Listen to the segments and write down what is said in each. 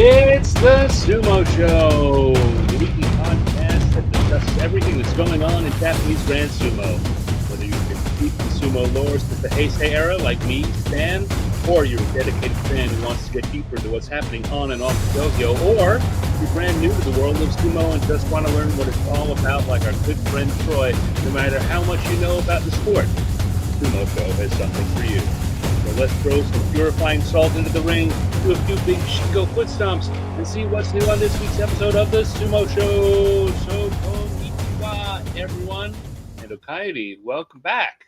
It's the Sumo Show, the weekly podcast that discusses everything that's going on in Japanese Grand Sumo. Whether you've been deep in sumo lore since the Heisei era, like me, Stan, or you're a dedicated fan who wants to get deeper into what's happening on and off the dojo, or you're brand new to the world of sumo and just want to learn what it's all about, like our good friend Troy, no matter how much you know about the sport, the Sumo Show has something for you. So let's throw some purifying salt into the ring, do a few big Shingo foot stomps, and see what's new on this week's episode of the Sumo Show. So, konnichiwa, everyone, and Okairi, welcome back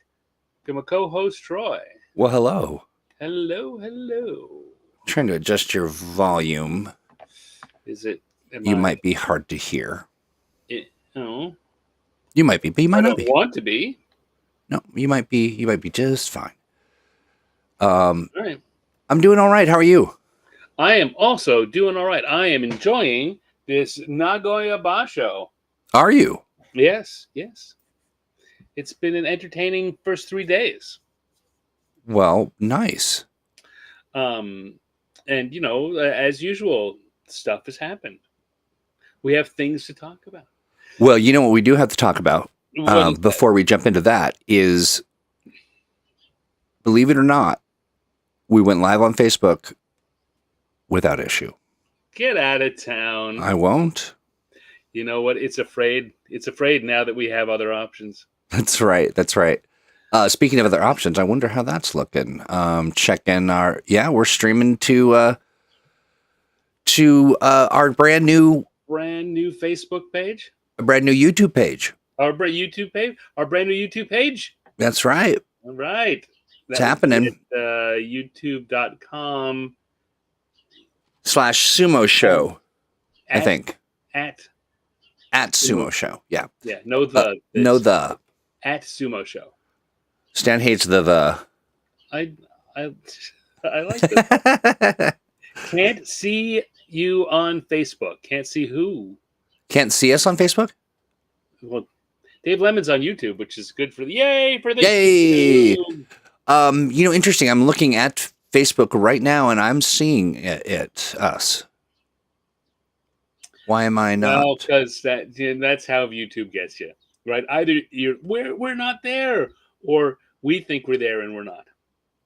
to my co-host Troy. Well, hello. Hello. Trying to adjust your volume. You might be hard to hear. No. You might be, but you might not be. I don't want to be. No, you might be just fine. All right. I'm doing all right. How are you? I am also doing all right. I am enjoying this Nagoya Basho. Are you? Yes. It's been an entertaining first 3 days. Well, nice. And, you know, as usual, stuff has happened. We have things to talk about. Well, you know what we do have to talk about before we jump into that is, believe it or not, we went live on Facebook without issue. Get out of town. I won't. You know what? It's afraid now that we have other options. That's right. Speaking of other options, I wonder how that's looking. Checking we're streaming to our brand new Facebook page, a brand new YouTube page. Our brand new YouTube page. That's right. All right. It's happening. YouTube.com/Sumo Show. I think. At Sumo Show. Yeah. Yeah. At Sumo Show. Stan hates the. I like this. Can't see you on Facebook. Can't see who. Can't see us on Facebook? Well, Dave Lemon's on YouTube, which is good for the yay. YouTube. Interesting. I'm looking at Facebook right now, and I'm seeing us. Why am I not? Well, because that's how YouTube gets you, right? Either we're not there, or we think we're there and we're not.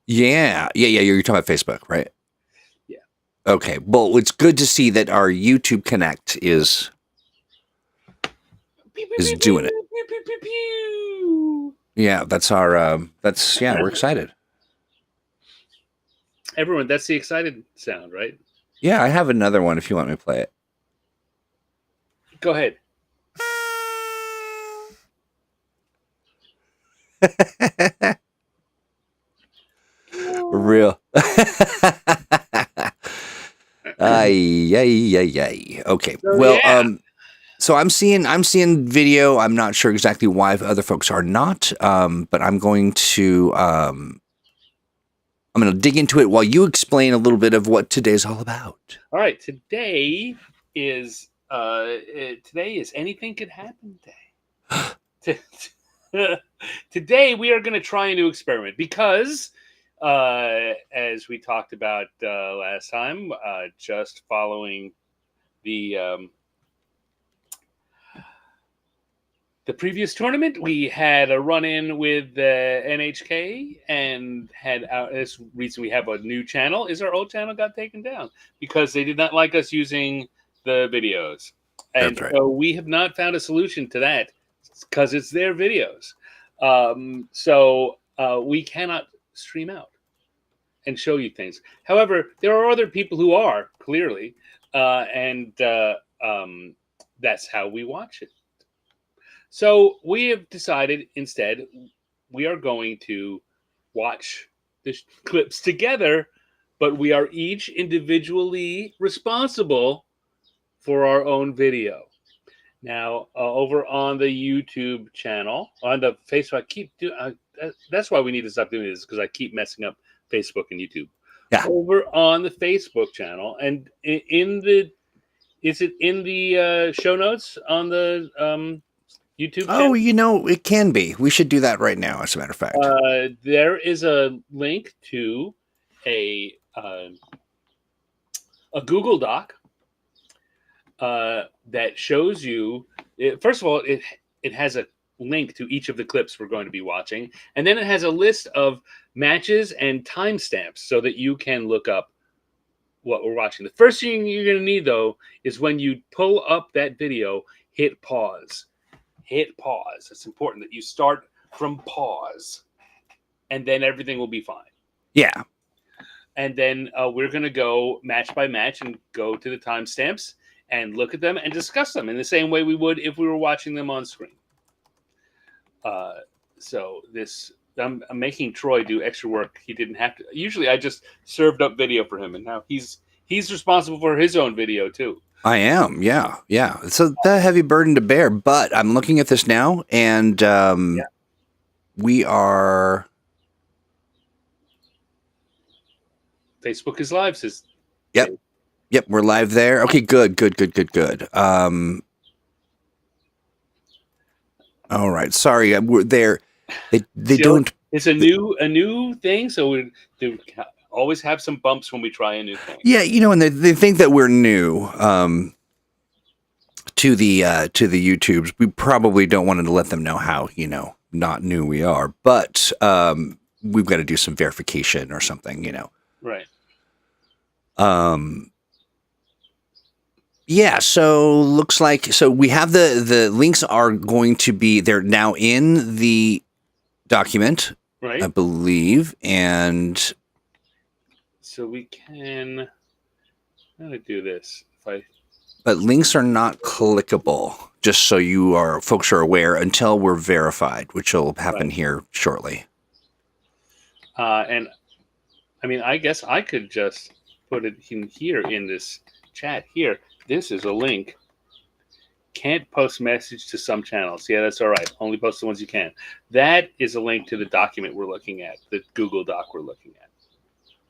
Yeah. You're talking about Facebook, right? Yeah. Okay. Well, it's good to see that our YouTube Connect is doing it. Yeah, that's our. We're excited. Everyone, that's the excited sound, right? Yeah, I have another one if you want me to play it. Go ahead. Real. Ay. Okay. So I'm seeing video. I'm not sure exactly why other folks are not. But I'm going to dig into it while you explain a little bit of what today's all about. All right. Today is anything could happen day. Today we are going to try a new experiment because, as we talked about last time, just following the previous tournament, we had a run-in with NHK and had this reason we have a new channel is our old channel got taken down because they did not like us using the videos. And so we have not found a solution to that because it's their videos. So we cannot stream out and show you things. However, there are other people who are, clearly, and that's how we watch it. So we have decided instead we are going to watch the clips together, but we are each individually responsible for our own video. Now, over on the YouTube channel, on the Facebook, that's why we need to stop doing this, because I keep messing up Facebook and YouTube. Yeah. Over on the Facebook channel, and is it in the show notes on the YouTube channel? Oh, it can be. We should do that right now, as a matter of fact. There is a link to a a Google Doc that shows you. First of all, it has a link to each of the clips we're going to be watching, and then it has a list of matches and timestamps so that you can look up what we're watching. The first thing you're going to need, though, is when you pull up that video, hit pause. Hit pause. It's important that you start from pause, and then everything will be fine. Yeah. And then we're going to go match by match and go to the timestamps and look at them and discuss them in the same way we would if we were watching them on screen. So this, I'm making Troy do extra work. He didn't have to. Usually I just served up video for him, and now he's responsible for his own video too. I am. Yeah. Yeah. It's a heavy burden to bear, but I'm looking at this now, and we are. Facebook is live, says. Yep. Yep. We're live there. Okay. Good. All right. Sorry. We're there. They don't. It's a new thing. So we always have some bumps when we try a new thing. Yeah. And they think that we're new to the YouTubes. We probably don't want to let them know how, not new we are, but we've got to do some verification or something, Right. Yeah, so looks like we have the links are going to be, they're now in the document, right? I believe, and so we can. How do I do this? But links are not clickable, just so folks are aware, until we're verified, which will happen here shortly. And I mean, I guess I could just put it in here in this chat here. This is a link. Can't post message to some channels. Yeah, that's all right. Only post the ones you can. That is a link to the document we're looking at, the Google Doc we're looking at.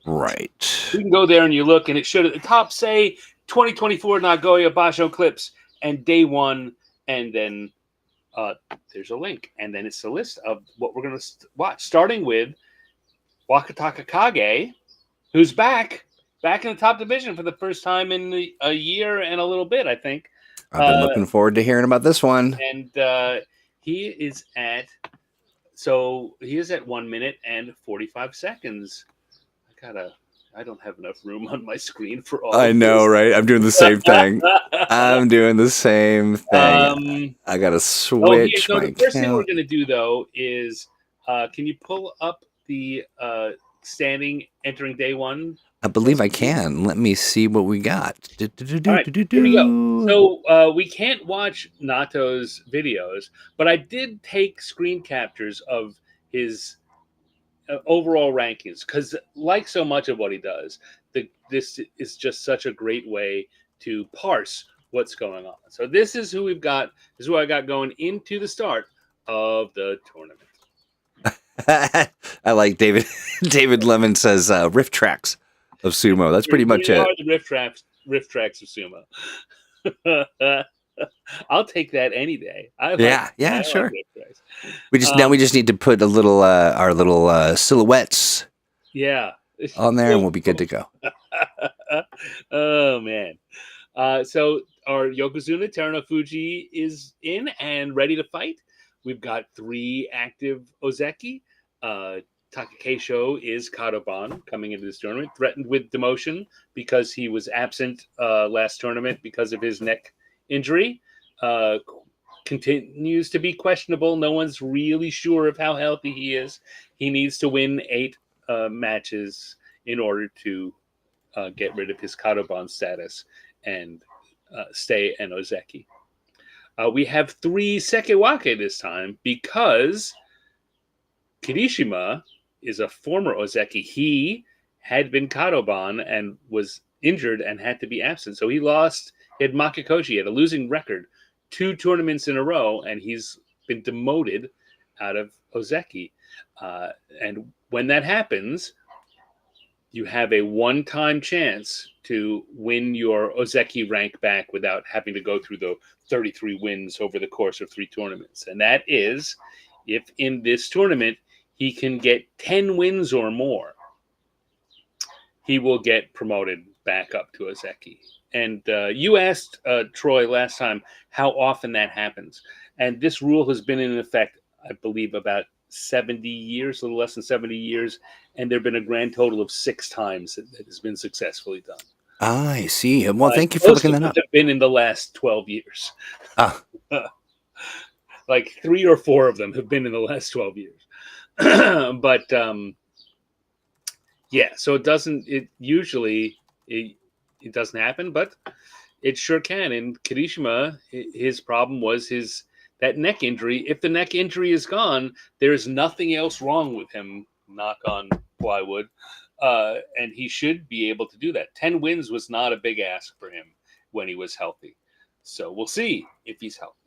Right. You can go there and you look, and it should at the top say 2024 Nagoya Basho clips and day 1, and then there's a link, and then it's a list of what we're going to watch, starting with Wakatakakage, who's back in the top division for the first time in a year and a little bit, I think. I've been looking forward to hearing about this one. And he is at 1 minute and 45 seconds. I don't have enough room on my screen for all. I know, right? I'm doing the same thing. I gotta switch. The first thing we're gonna do though is, can you pull up the standing entering day 1? I believe I can. Let me see what we got. All right, here we go. So we can't watch Nato's videos, but I did take screen captures of his overall rankings, because like so much of what he does, this is just such a great way to parse what's going on. So this is who we've got. This is what I got going into the start of the tournament. I like David. David Lemon says riff tracks of sumo. That's pretty much it. The riff tracks of sumo. I'll take that any day. Sure. We just need to put a little our little silhouettes. Yeah. On there, and we'll be good to go. Oh man. So our Yokozuna Terunofuji is in and ready to fight. We've got 3 active Ozeki. Takakeisho is Kadoban coming into this tournament, threatened with demotion because he was absent last tournament because of his neck injury. Continues to be questionable. No one's really sure of how healthy he is. He needs to win 8 matches in order to get rid of his Kadoban status and stay an Ozeki. We have 3 Sekewake this time because Kirishima is a former Ozeki. He had been Kadoban and was injured and had to be absent. So he lost. He had Makikoshi. He had a losing record 2 tournaments in a row, and he's been demoted out of Ozeki. And when that happens, you have a one-time chance to win your Ozeki rank back without having to go through the 33 wins over the course of 3 tournaments. And that is if in this tournament he can get 10 wins or more, he will get promoted back up to Ozeki. And you asked Troy last time how often that happens. And this rule has been in effect, I believe, about 70 years, a little less than 70 years. And there have been a grand total of 6 times that has been successfully done. I see. Well, thank you for looking that up. Have been in the last 12 years. Ah. Like 3 or 4 of them have been in the last 12 years. But yeah, so it doesn't happen, but it sure can. In Kirishima, his problem was that neck injury. If the neck injury is gone, there's nothing else wrong with him, knock on plywood, and he should be able to do that. 10 wins was not a big ask for him when he was healthy. So we'll see if he's healthy.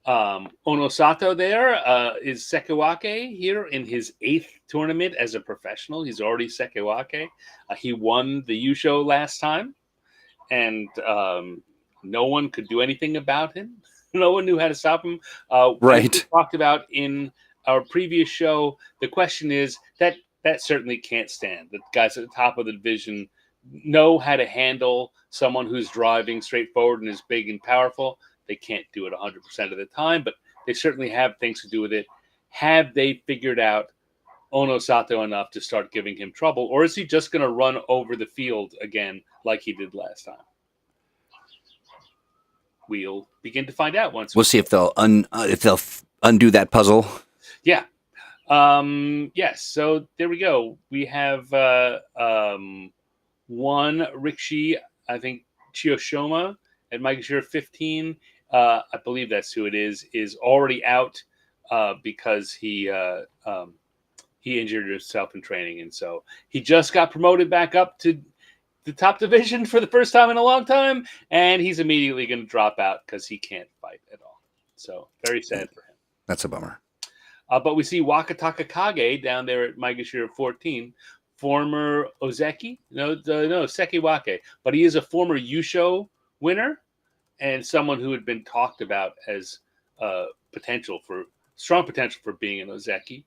Onosato there is Sekewake here in his 8th tournament as a professional. He's already Sekewake. He won the Yusho last time, and no one could do anything about him. No one knew how to stop him. Right. As we talked about in our previous show, the question is that certainly can't stand. The guys at the top of the division know how to handle someone who's driving straight forward and is big and powerful. They can't do it 100% of the time, but they certainly have things to do with it. Have they figured out Onosato enough to start giving him trouble, or is he just going to run over the field again like he did last time? We'll begin to find out once. We'll see if they'll undo that puzzle. Yeah. Yes. So there we go. We have one Rikishi, I think Chiyoshima at Maegashira 15. I believe that's who it is already out because he injured himself in training, and so he just got promoted back up to the top division for the first time in a long time, and he's immediately going to drop out because he can't fight at all. So very sad for him. That's a bummer. But we see Wakatakakage down there at Maegashira 14, former Ozeki, Sekiwake, but he is a former Yusho winner and someone who had been talked about as strong potential for being an Ozeki.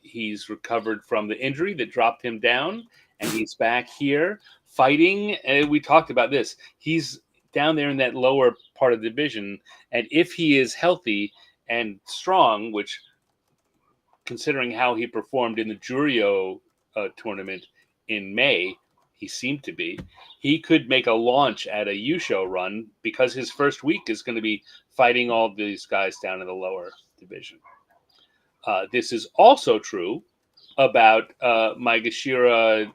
He's recovered from the injury that dropped him down, and he's back here fighting. And we talked about this. He's down there in that lower part of the division, and if he is healthy and strong, which, considering how he performed in the JURYO tournament in May, he seemed to be, he could make a launch at a Yusho run because his first week is going to be fighting all these guys down in the lower division. This is also true about Maegashira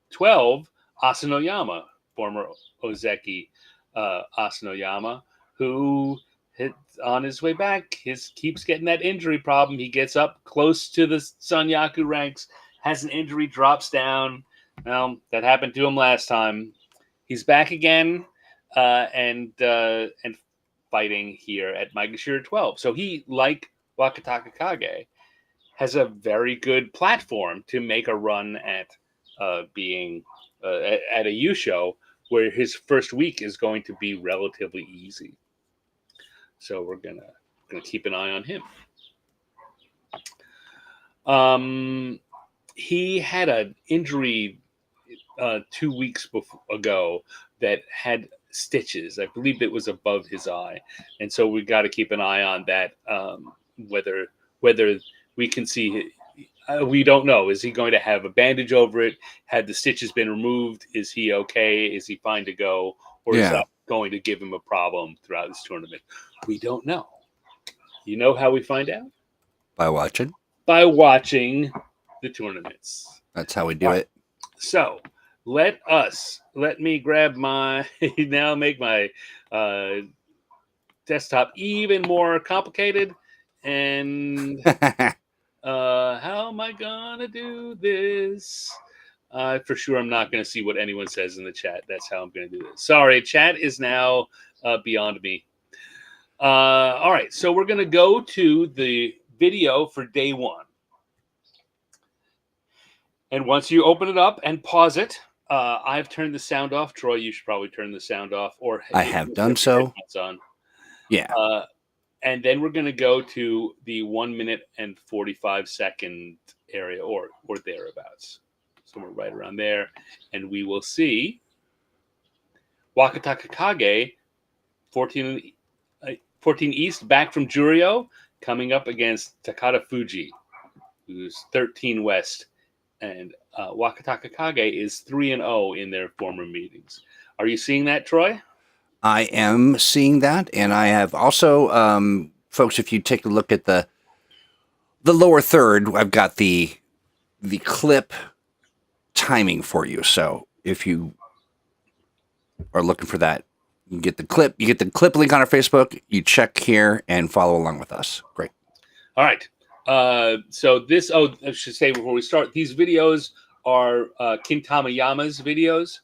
12, Asanoyama, former Ozeki Asanoyama, who on his way back, keeps getting that injury problem. He gets up close to the Sanyaku ranks, has an injury, drops down. Well, that happened to him last time. He's back again and fighting here at Maegashira 12. So he, like Wakatakakage, has a very good platform to make a run at being at a Yusho, where his first week is going to be relatively easy. So we're gonna keep an eye on him. He had an injury 2 weeks ago that had stitches. I believe it was above his eye, and so we got to keep an eye on that. Whether we can see, we don't know. Is he going to have a bandage over it? Had the stitches been removed? Is he okay? Is he fine to go? Or is that going to give him a problem throughout this tournament? We don't know. You know how we find out? By watching. By watching the tournaments. That's how we do it. So let me grab now make my desktop even more complicated. And how am I gonna do this? For sure, I'm not going to see what anyone says in the chat. That's how I'm going to do this. Sorry, chat is now beyond me. All right, so we're going to go to the video for day 1. And once you open it up and pause it, I've turned the sound off. Troy, you should probably turn the sound off. Or I have done so. On. Yeah. And then we're going to go to the 1 minute and 45 second area or thereabouts. somewhere right around there, and we will see Wakatakakage, 14 East, back from JURYO, coming up against Takarafuji, who's 13 West, and Wakatakakage is 3-0 in their former meetings. Are you seeing that, Troy? I am seeing that, and I have also, folks, if you take a look at the lower third, I've got the clip timing for you. So if you are looking for that, you get the clip. You get the clip link on our Facebook. You check here and follow along with us. Great. All right. So this. Oh, I should say before we start, these videos are King Tamayama's videos.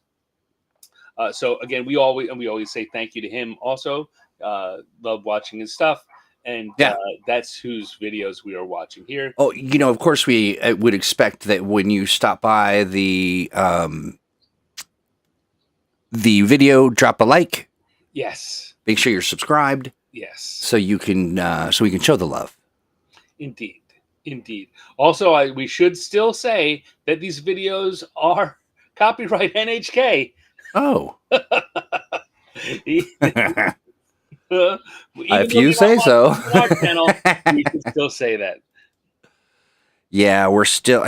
So again, we always say thank you to him. Also, love watching his stuff, and that's whose videos we are watching here. Oh, of course, we would expect that when you stop by the video, drop a like. Yes. Make sure you're subscribed. Yes. So you can so we can show the love. Indeed. Also, we should still say that these videos are copyright NHK. Oh. If you say so. Our channel, we should still say that. Yeah, we're still,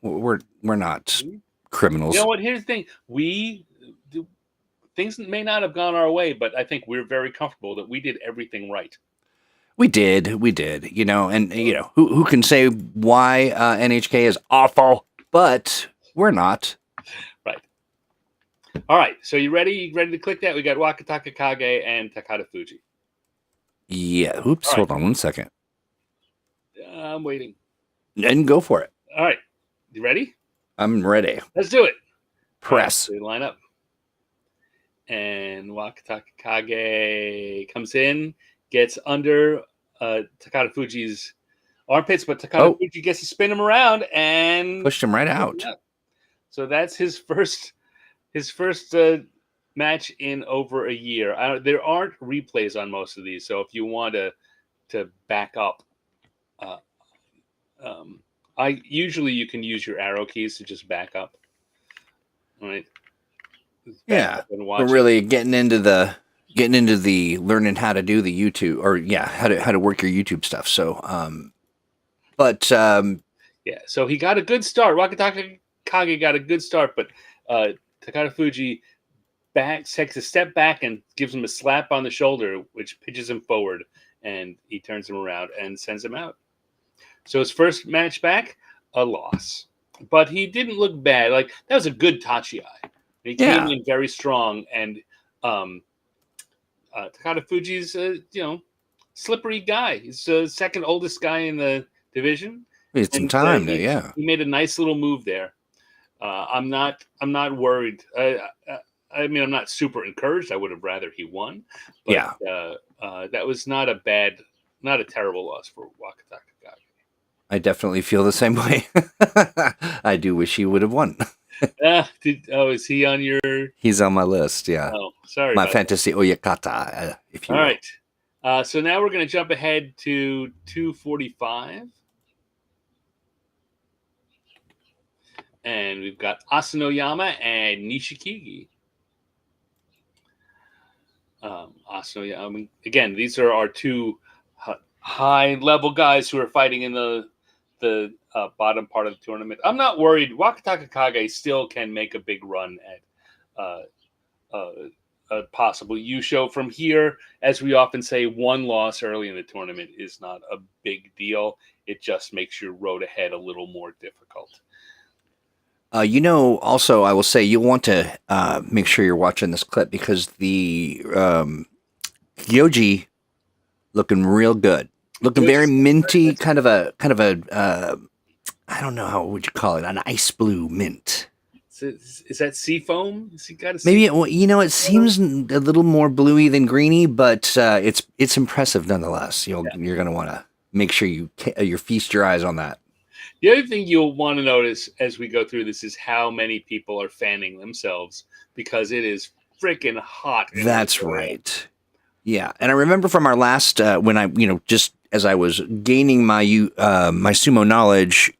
we're not criminals. You know what? Here's the thing. Things may not have gone our way, but I think we're very comfortable that we did everything right. We did. And who can say why NHK is awful, but we're not. Right. All right. So you ready? You ready to click that? We got Wakatakakage and Takarafuji. Yeah. Oops. Hold on one second. I'm waiting. And go for it. All right. You ready? I'm ready. Let's do it. Press. Right, so line up. And Wakatakakage comes in, gets under Takarafuji's armpits, but Takarafuji gets to spin him around and pushed him right out. So that's his first match in over a year. There aren't replays on most of these, so if you want to back up, usually you can use your arrow keys to just back up. All right. Yeah, we're really getting into the learning how to do the YouTube, or how to work your YouTube stuff. So, so he got a good start. Wakatakakage got a good start, but Takarafuji takes a step back and gives him a slap on the shoulder, which pitches him forward, and he turns him around and sends him out. So his first match back, a loss, but he didn't look bad. Like, that was a good Tachi-ai. He came in very strong, and Takarafuji's slippery guy. He's the second oldest guy in the division. It's some time there, He made a nice little move there. I'm not worried. I'm not super encouraged. I would have rather he won. But, that was not a terrible loss for Wakatakakage. I definitely feel the same way. I do wish he would have won. Is he on your? He's on my list. Yeah. Oh, sorry. My fantasy oyakata, if you will. All right. So now we're going to jump ahead to 245, and we've got Asanoyama and Nishikigi. Asanoyama. Again, these are our two high-level guys who are fighting in the bottom part of the tournament. I'm not worried. Wakatakakage still can make a big run at a possible U-show from here. As we often say, one loss early in the tournament is not a big deal. It just makes your road ahead a little more difficult. Also, I will say you'll want to make sure you're watching this clip, because the Yoji looking real good. Looking very minty, kind of a I don't know, how would you call it? An ice blue mint. Is that sea foam? Maybe it seems a little more bluey than greeny, but it's impressive nonetheless. You're going to want to make sure you feast your eyes on that. The other thing you'll want to notice as we go through this is how many people are fanning themselves, because it is freaking hot. That's right. Yeah, and I remember from our last when I just as I was gaining my my sumo knowledge,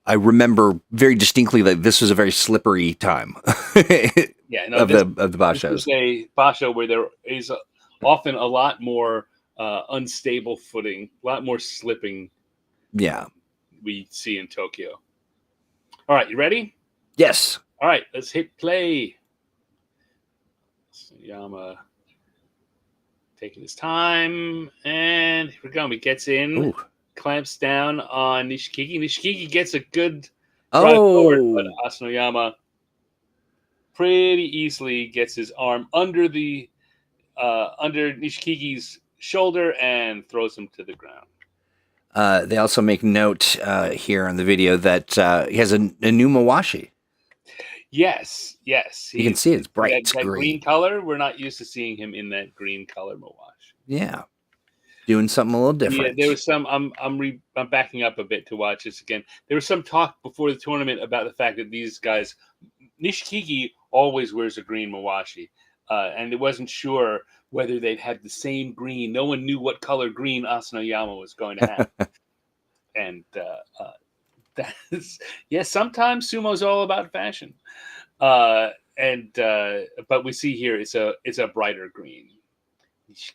I remember very distinctly that this was a very slippery time Yeah, no, of the Bashos. This is a Basho where there is often a lot more unstable footing, a lot more slipping. Yeah. We see in Tokyo. All right, you ready? Yes. All right, let's hit play. Yama taking his time, and here we go. He gets in, Ooh. clamps down on Nishikigi. Nishikigi gets a good drive forward, but Asanoyama pretty easily gets his arm under Nishikigi's shoulder and throws him to the ground. They also make note here on the video that he has a new mawashi. Yes. You can see it's bright that green color. We're not used to seeing him in that green color mawashi. Yeah, doing something a little different. Yeah, there was some. I'm backing up a bit to watch this again. There was some talk before the tournament about the fact that these guys, Nishikigi always wears a green mawashi, and it wasn't sure whether they'd had the same green. No one knew what color green Asanoyama was going to have, and sometimes sumo's all about fashion, but we see here it's a brighter green.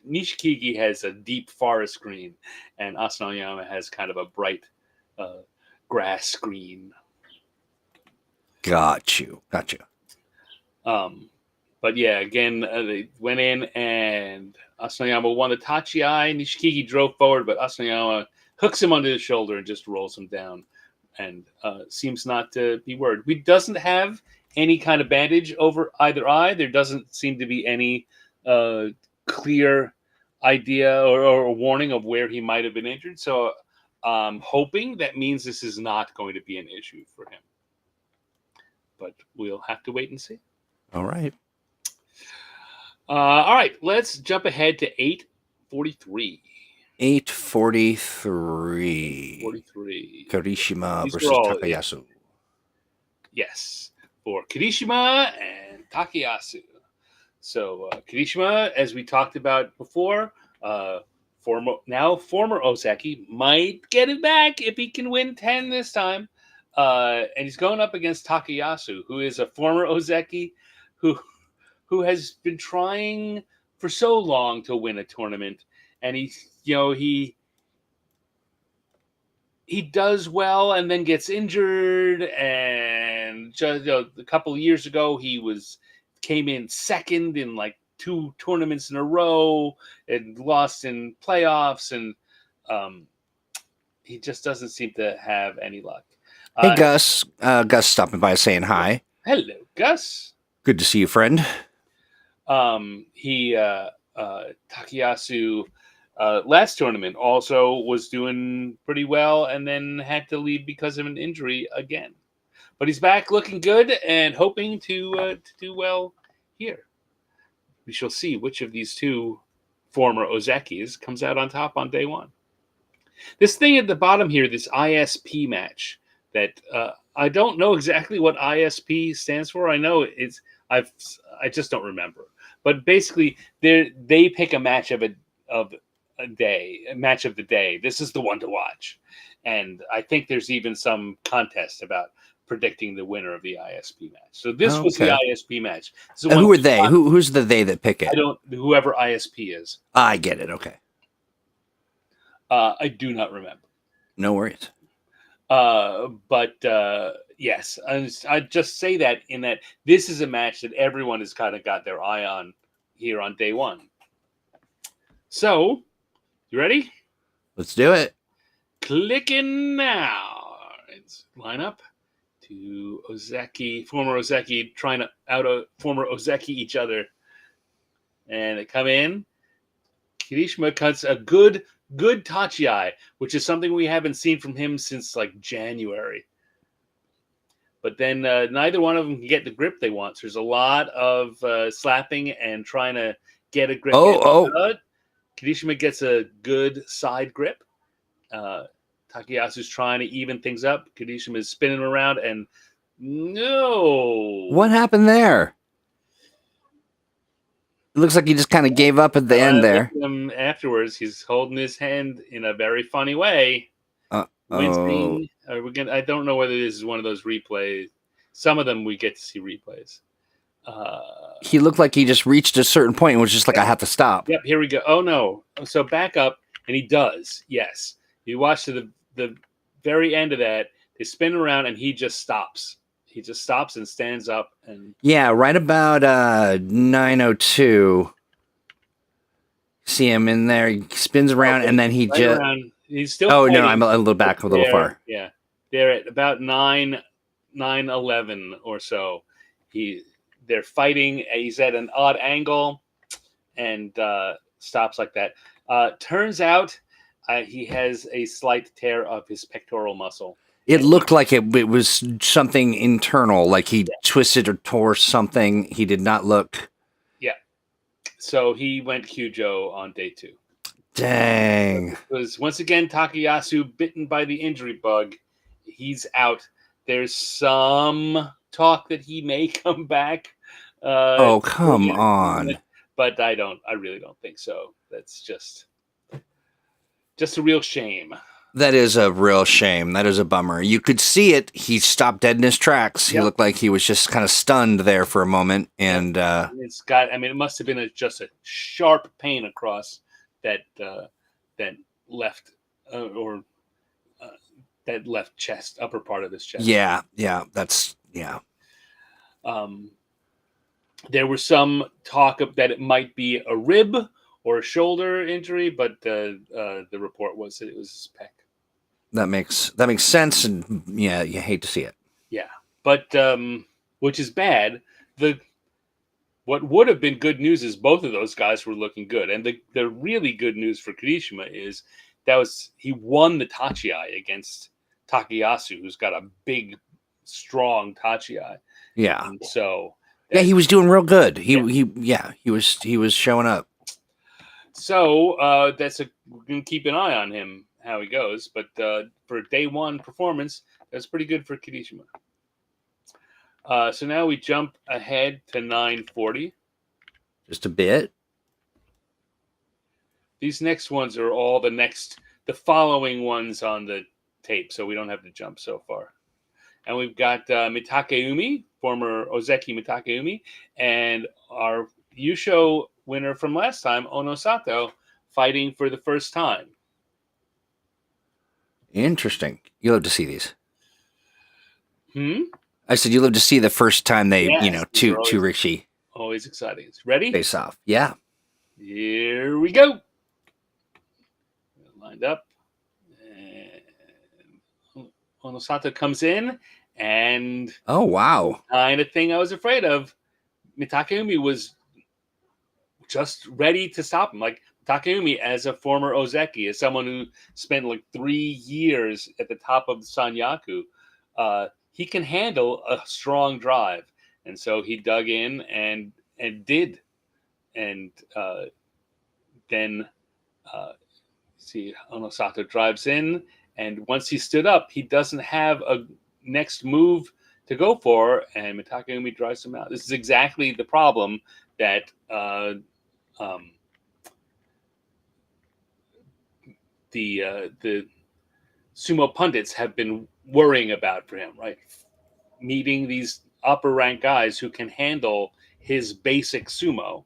Nishikigi has a deep forest green, and Asanoyama has kind of a bright grass green. Got you. But yeah, again, they went in, and Asanoyama won the tachi-ai. Nishikigi drove forward, but Asanoyama hooks him under the shoulder and just rolls him down, and seems not to be worried. He doesn't have any kind of bandage over either eye. There doesn't seem to be any clear idea or warning of where he might have been injured. So I'm hoping that means this is not going to be an issue for him. But we'll have to wait and see. All right. All right, let's jump ahead to 8:43. 8:43. 43. Kirishima versus Takayasu. Yes, for Kirishima and Takayasu. So Kirishima, as we talked about before, former Ozeki, might get it back if he can win 10 this time. And he's going up against Takayasu, who is a former Ozeki who has been trying for so long to win a tournament, and he does well and then gets injured. And just a couple of years ago, he came in second in like 2 tournaments in a row and lost in playoffs, and he just doesn't seem to have any luck. Hey, Gus. Gus stopping by saying hi. Hello, Gus. Good to see you, friend. Takayasu last tournament also was doing pretty well and then had to leave because of an injury again. But he's back looking good and hoping to do well here. We shall see which of these 2 former Ozekis comes out on top on day 1. This thing at the bottom here, this ISP match, that I don't know exactly what ISP stands for. I know I just don't remember. But basically, they pick a match of a day, a match of the day. This is the one to watch, and I think there's even some contest about predicting the winner of the ISP match. So this was the ISP match. Who are they? Who's the they that pick it? Whoever ISP is. I get it. Okay. I do not remember. No worries. But yes, I just say that in that this is a match that everyone has kind of got their eye on here on day 1. So, you ready? Let's do it. Clicking now. Let's line up. 2 former Ozeki, trying to out a former Ozeki each other. And they come in. Kirishima cuts a good tachi-ai, which is something we haven't seen from him since like January. But then neither one of them can get the grip they want. So there's a lot of slapping and trying to get a grip. Kirishima gets a good side grip. Takayasu's trying to even things up. Kirishima is spinning around, and no. What happened there? It looks like he just kind of gave up at the end there. Afterwards, he's holding his hand in a very funny way. Wednesday. I don't know whether this is one of those replays. Some of them we get to see replays. He looked like he just reached a certain point and was just like, I have to stop. Yep, here we go. Oh no! So back up, and he does. Yes, you watch to the very end of that. They spin around, and he just stops. He just stops and stands up, and right about 9:02. See him in there. He spins around, and then he just. He's still. Oh fighting. no, I'm a little back, a little far. Yeah, they're at about 9:11 or so. They're fighting. He's at an odd angle, and stops like that. Turns out he has a slight tear of his pectoral muscle. It looked like it was something internal, like he twisted or tore something. He did not look. Yeah. So he went Kyujo on day 2. Dang. It was once again Takayasu bitten by the injury bug. He's out. There's some talk that he may come back. Oh, come on. But I really don't think so. That's just a real shame. That is a real shame. That is a bummer. You could see it. He stopped dead in his tracks. He looked like he was just kind of stunned there for a moment. And it must have been just a sharp pain across that left that left chest, upper part of his chest. Yeah. There was some talk of that it might be a rib or a shoulder injury, but the report was that it was his pec. That makes sense, and yeah, you hate to see it. Yeah, but which is bad. What would have been good news is both of those guys were looking good, and the really good news for Kirishima is he won the Tachiai against Takayasu, who's got a big, strong Tachiai. Yeah, and so he was doing real good. He was showing up. So we're gonna keep an eye on him, how he goes. But for day 1 performance, that's pretty good for Kirishima. So now we jump ahead to 9:40. Just a bit. These next ones are all the following ones on the tape, so we don't have to jump so far. And we've got Mitakeumi, former Ozeki Mitakeumi, and our Yusho winner from last time, Onosato, fighting for the first time. Interesting. You love to see these. I said you love to see the first time they, two Rishi. Always exciting. Ready? Face off. Yeah. Here we go. Lined up. And Onosato comes in, and oh wow, kind of thing I was afraid of. Mitakeumi was just ready to stop him. Like Mitakeumi, as a former Ozeki, as someone who spent like 3 years at the top of the Sanyaku, he can handle a strong drive, and so he dug in and did, and then Onosato drives in, and once he stood up, he doesn't have a next move to go for, and Mitakeumi drives him out. This is exactly the problem that the sumo pundits have been worrying about for him, right? Meeting these upper rank guys who can handle his basic sumo,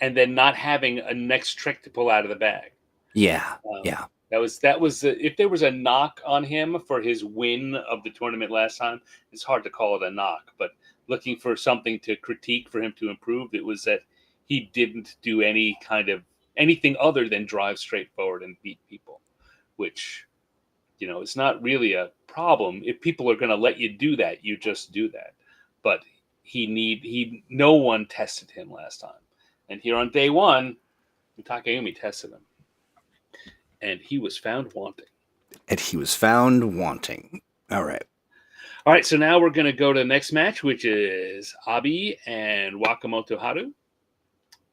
and then not having a next trick to pull out of the bag. Yeah. That was if there was a knock on him for his win of the tournament last time, it's hard to call it a knock, but looking for something to critique for him to improve, it was that he didn't do anything other than drive straight forward and beat people, which, it's not really a problem. If people are going to let you do that, you just do that. But no one tested him last time. And here on day 1, Mitakeumi tested him. And he was found wanting. All right, so now we're going to go to the next match, which is Abi and Wakamotoharu.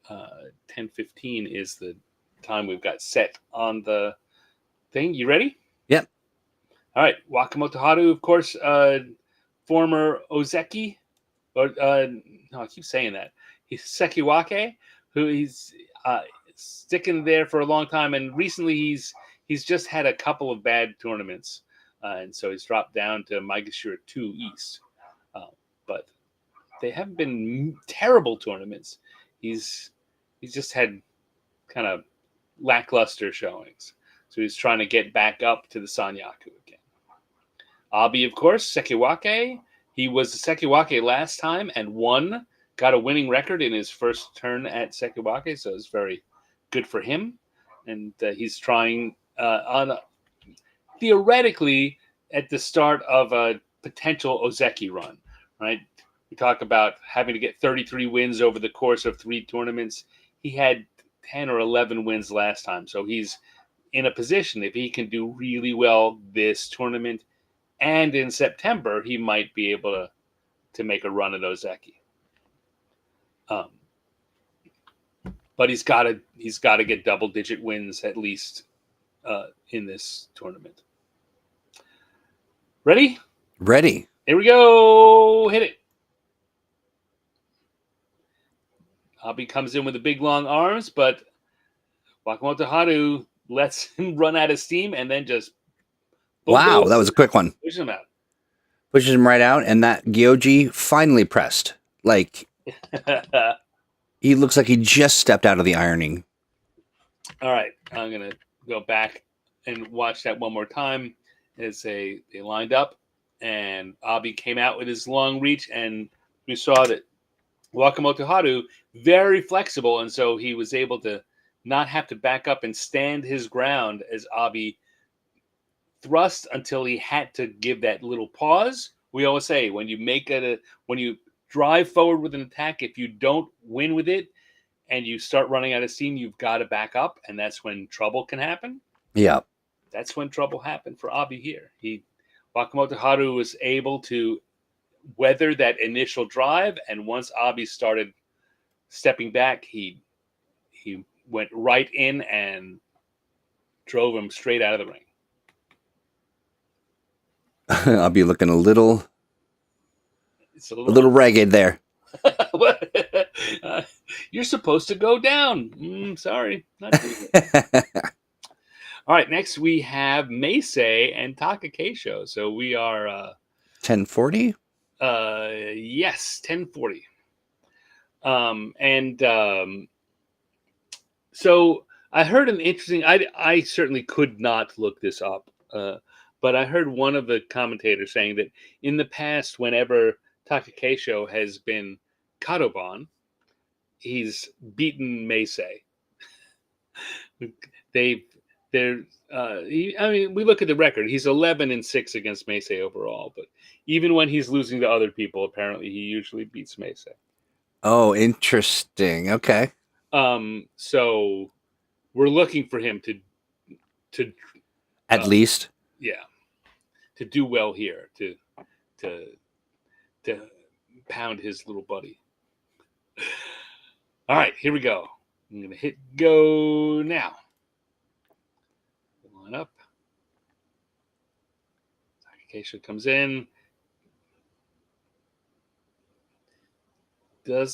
10:15 is the time we've got set on the thing. You ready? Yep. All right, Wakamotoharu, of course, former Ozeki. No, I keep saying that. He's Sekiwake, who he's sticking there for a long time, and recently he's just had a couple of bad tournaments, and so he's dropped down to Maegashira 2 East. But they haven't been terrible tournaments. He's just had kind of lackluster showings. So he's trying to get back up to the Sanyaku again. Abi, of course, Sekiwake. He was the Sekiwake last time and won. Got a winning record in his first turn at Sekiwake, so it's very good for him. And he's trying theoretically at the start of a potential Ozeki run, right? We talk about having to get 33 wins over the course of 3 tournaments. He had 10 or 11 wins last time, so he's in a position, if he can do really well this tournament and in September, he might be able to make a run at Ozeki. But he's got to get double-digit wins at least in this tournament. Ready? Ready. Here we go. Hit it. Abi comes in with the big long arms, but Wakamotoharu lets him run out of steam and then just wow, that was a quick one. Pushes him out. Pushes him right out, and that Gyoji finally pressed. Like he looks like he just stepped out of the ironing. All right, I'm gonna go back and watch that one more time as they lined up, and Abi came out with his long reach, and we saw that Wakamotoharu very flexible, and so he was able to not have to back up and stand his ground as Abi thrust until he had to give that little pause. We always say when you drive forward with an attack, if you don't win with it and you start running out of steam, you've got to back up, and that's when trouble can happen. Yeah. That's when trouble happened for Abi here. Wakamotoharu was able to weather that initial drive, and once Abi started stepping back, he went right in and drove him straight out of the ring. I'll be looking a little ragged there. You're supposed to go down. Sorry, not doing it. All right, next we have Meisei and Takakeisho. So we are 1040. Yes, 1040. So I heard an interesting. I certainly could not look this up. But I heard one of the commentators saying that in the past, whenever Takakeisho has been Kadoban, he's beaten Meisei. We look at the record. He's 11-6 against Meisei overall, but even when he's losing to other people, apparently he usually beats Meisei. Oh, interesting. Okay. So we're looking for him to at least. Yeah. To do well here, to pound his little buddy. All right, here we go. I'm going to hit go now. Line up. Takakeisho comes in. Well,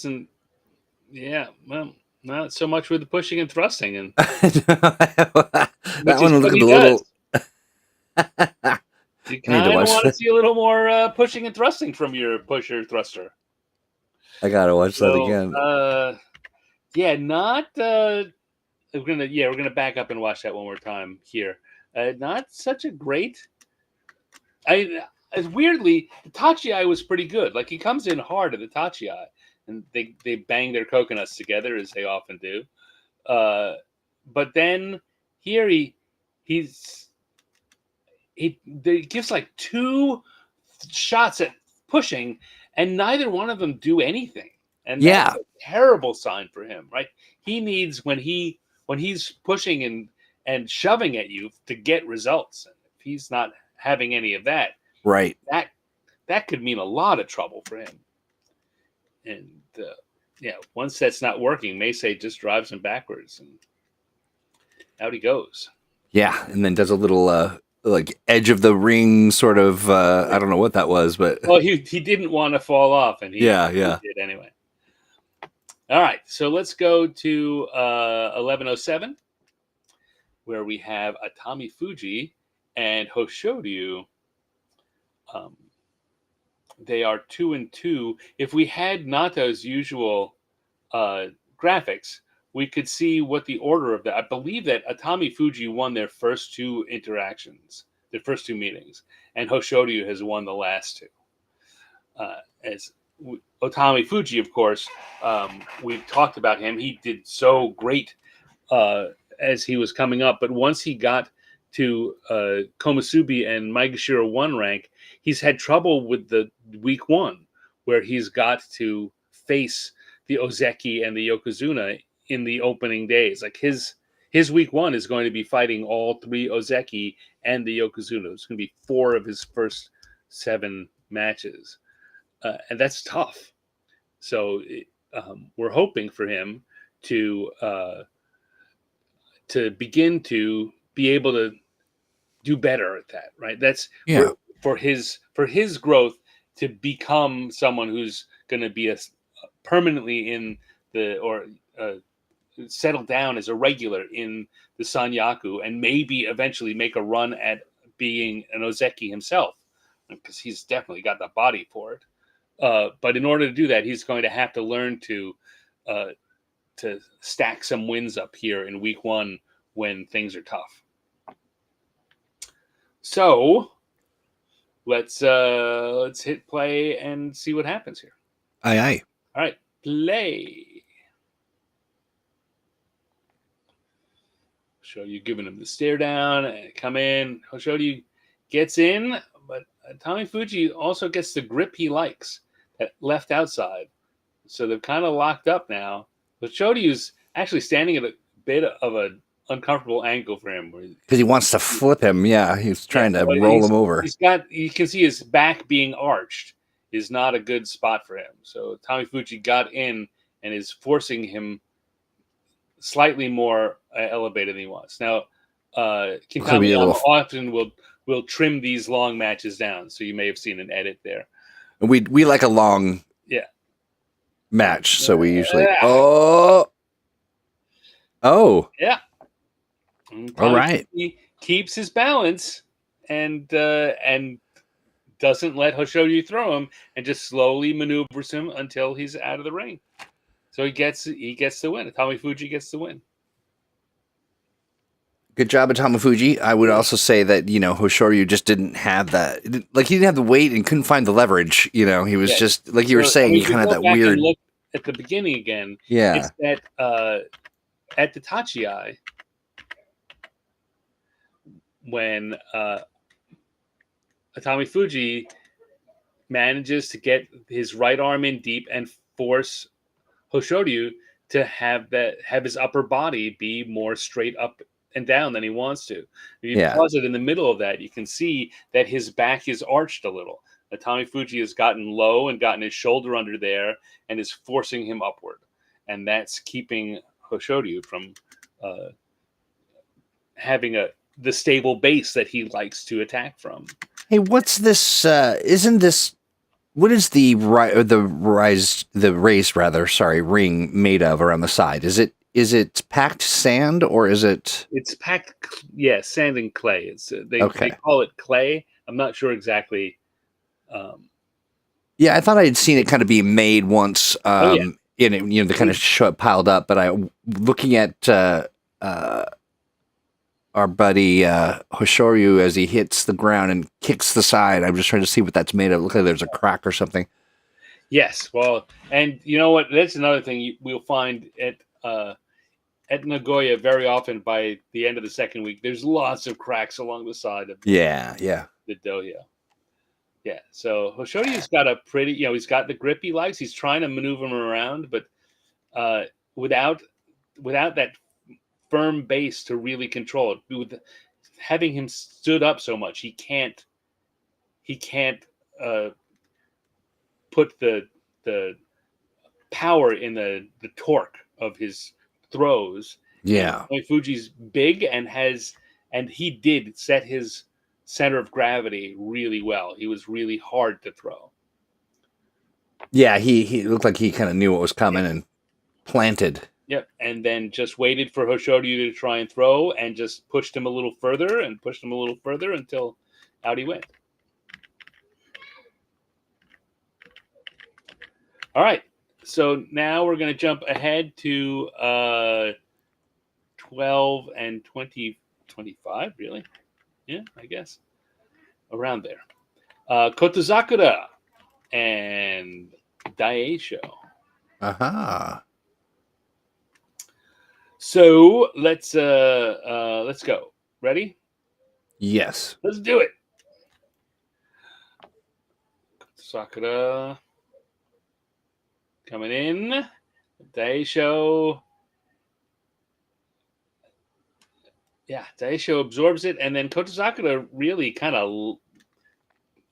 not so much with the pushing and thrusting. And that one looked a little... You kind of want to see a little more pushing and thrusting from your pusher thruster. I gotta watch that again. We're gonna back up and watch that one more time here. Not such a great. Weirdly, the Tachi was pretty good. Like he comes in hard at the Tachi, and they bang their coconuts together as they often do. But then here he gives like 2 shots at pushing, and neither one of them do anything. And that's a terrible sign for him, right? He needs when he's pushing and shoving at you to get results. And if he's not having any of that, right, that could mean a lot of trouble for him. And once that's not working, Meisei just drives him backwards, and out he goes. Yeah, and then does a little like edge of the ring sort of. I don't know what that was, but he didn't want to fall off, and he did anyway. All right, so let's go to 1107, where we have Atamifuji and Hoshoryu. They are 2-2. If we had Nato's usual graphics, we could see what the order of that. I believe that Atamifuji won their first 2 interactions, their first 2 meetings, and Hoshoryu has won the last 2. As Atamifuji, of course, we've talked about him. He did so great as he was coming up, but once he got to Komusubi and Maegashira 1 rank, he's had trouble with the week 1, where he's got to face the Ozeki and the Yokozuna in the opening days. Like his week 1 is going to be fighting all 3 Ozeki and the Yokozuna. It's going to be 4 of his first 7 matches. And that's tough. So we're hoping for him to begin to be able to do better at that, right? That's for his growth to become someone who's going to be permanently in settle down as a regular in the Sanyaku, and maybe eventually make a run at being an Ozeki himself, because he's definitely got the body for it. But in order to do that, he's going to have to learn to stack some wins up here in week 1 when things are tough. So let's hit play and see what happens here. Aye. All right, play. Hoshoryu giving him the stare down and come in. Hoshoryu gets in, but Atamifuji also gets the grip he likes, that left outside. So they're kind of locked up now. Hoshoryu's actually standing at a bit of an uncomfortable angle for him, because he wants to flip him. Yeah, he's trying to roll him over. You can see his back being arched is not a good spot for him. So Atamifuji got in and is forcing him slightly more elevated than he was. Now, Kintama often will trim these long matches down, so you may have seen an edit there. We like a long match, so we usually yeah. All right. He keeps his balance and doesn't let Hoshoryu throw him, and just slowly maneuvers him until he's out of the ring. So he gets the win. Atamifuji gets the win. Good job, Atamifuji. I would also say that, Hoshoryu just didn't have that. Like, he didn't have the weight and couldn't find the leverage. He was just, like you were saying, he kind of that weird. And look at the beginning again. Yeah. It's that at the Tachi-ai, when Atamifuji manages to get his right arm in deep and force Hoshoryu to have his upper body be more straight up and down than he wants to. If you pause it in the middle of that, you can see that his back is arched a little. Atamifuji has gotten low and gotten his shoulder under there and is forcing him upward. And that's keeping Hoshoryu from having the stable base that he likes to attack from. Hey, what's this? What is the raised ring made of around the side? Is it packed sand, or is it? It's packed, sand and clay. They call it clay. I'm not sure exactly. Yeah, I thought I had seen it kind of be made once. In it, they kind of show it piled up. But looking at our buddy Hoshoryu as he hits the ground and kicks the side, I'm just trying to see what that's made of. Look like there's a crack or something. Yes, well, and you know what? That's another thing we'll find at Nagoya very often. By the end of the second week, there's lots of cracks along the side of the dohyo. Yeah, so Hoshoryu's got a pretty, he's got the grip he likes. He's trying to maneuver him around, but without that firm base to really control it. With having him stood up so much, he can't put the power in the torque of his throws. Yeah, Fuji's big and he did set his center of gravity really well. He was really hard to throw. Yeah, he looked like he kind of knew what was coming and planted. Yep, and then just waited for Hoshoryu to try and throw, and just pushed him a little further and pushed him a little further until out he went. All right, so now we're going to jump ahead to 12 and 20, 25, really? Yeah, I guess. Around there. Kotozakura and Daieisho. Aha. So let's go. Ready? Yes. Let's do it. Sakura coming in. Daeisho. Yeah, Daeisho absorbs it, and then Kotozakura really kind of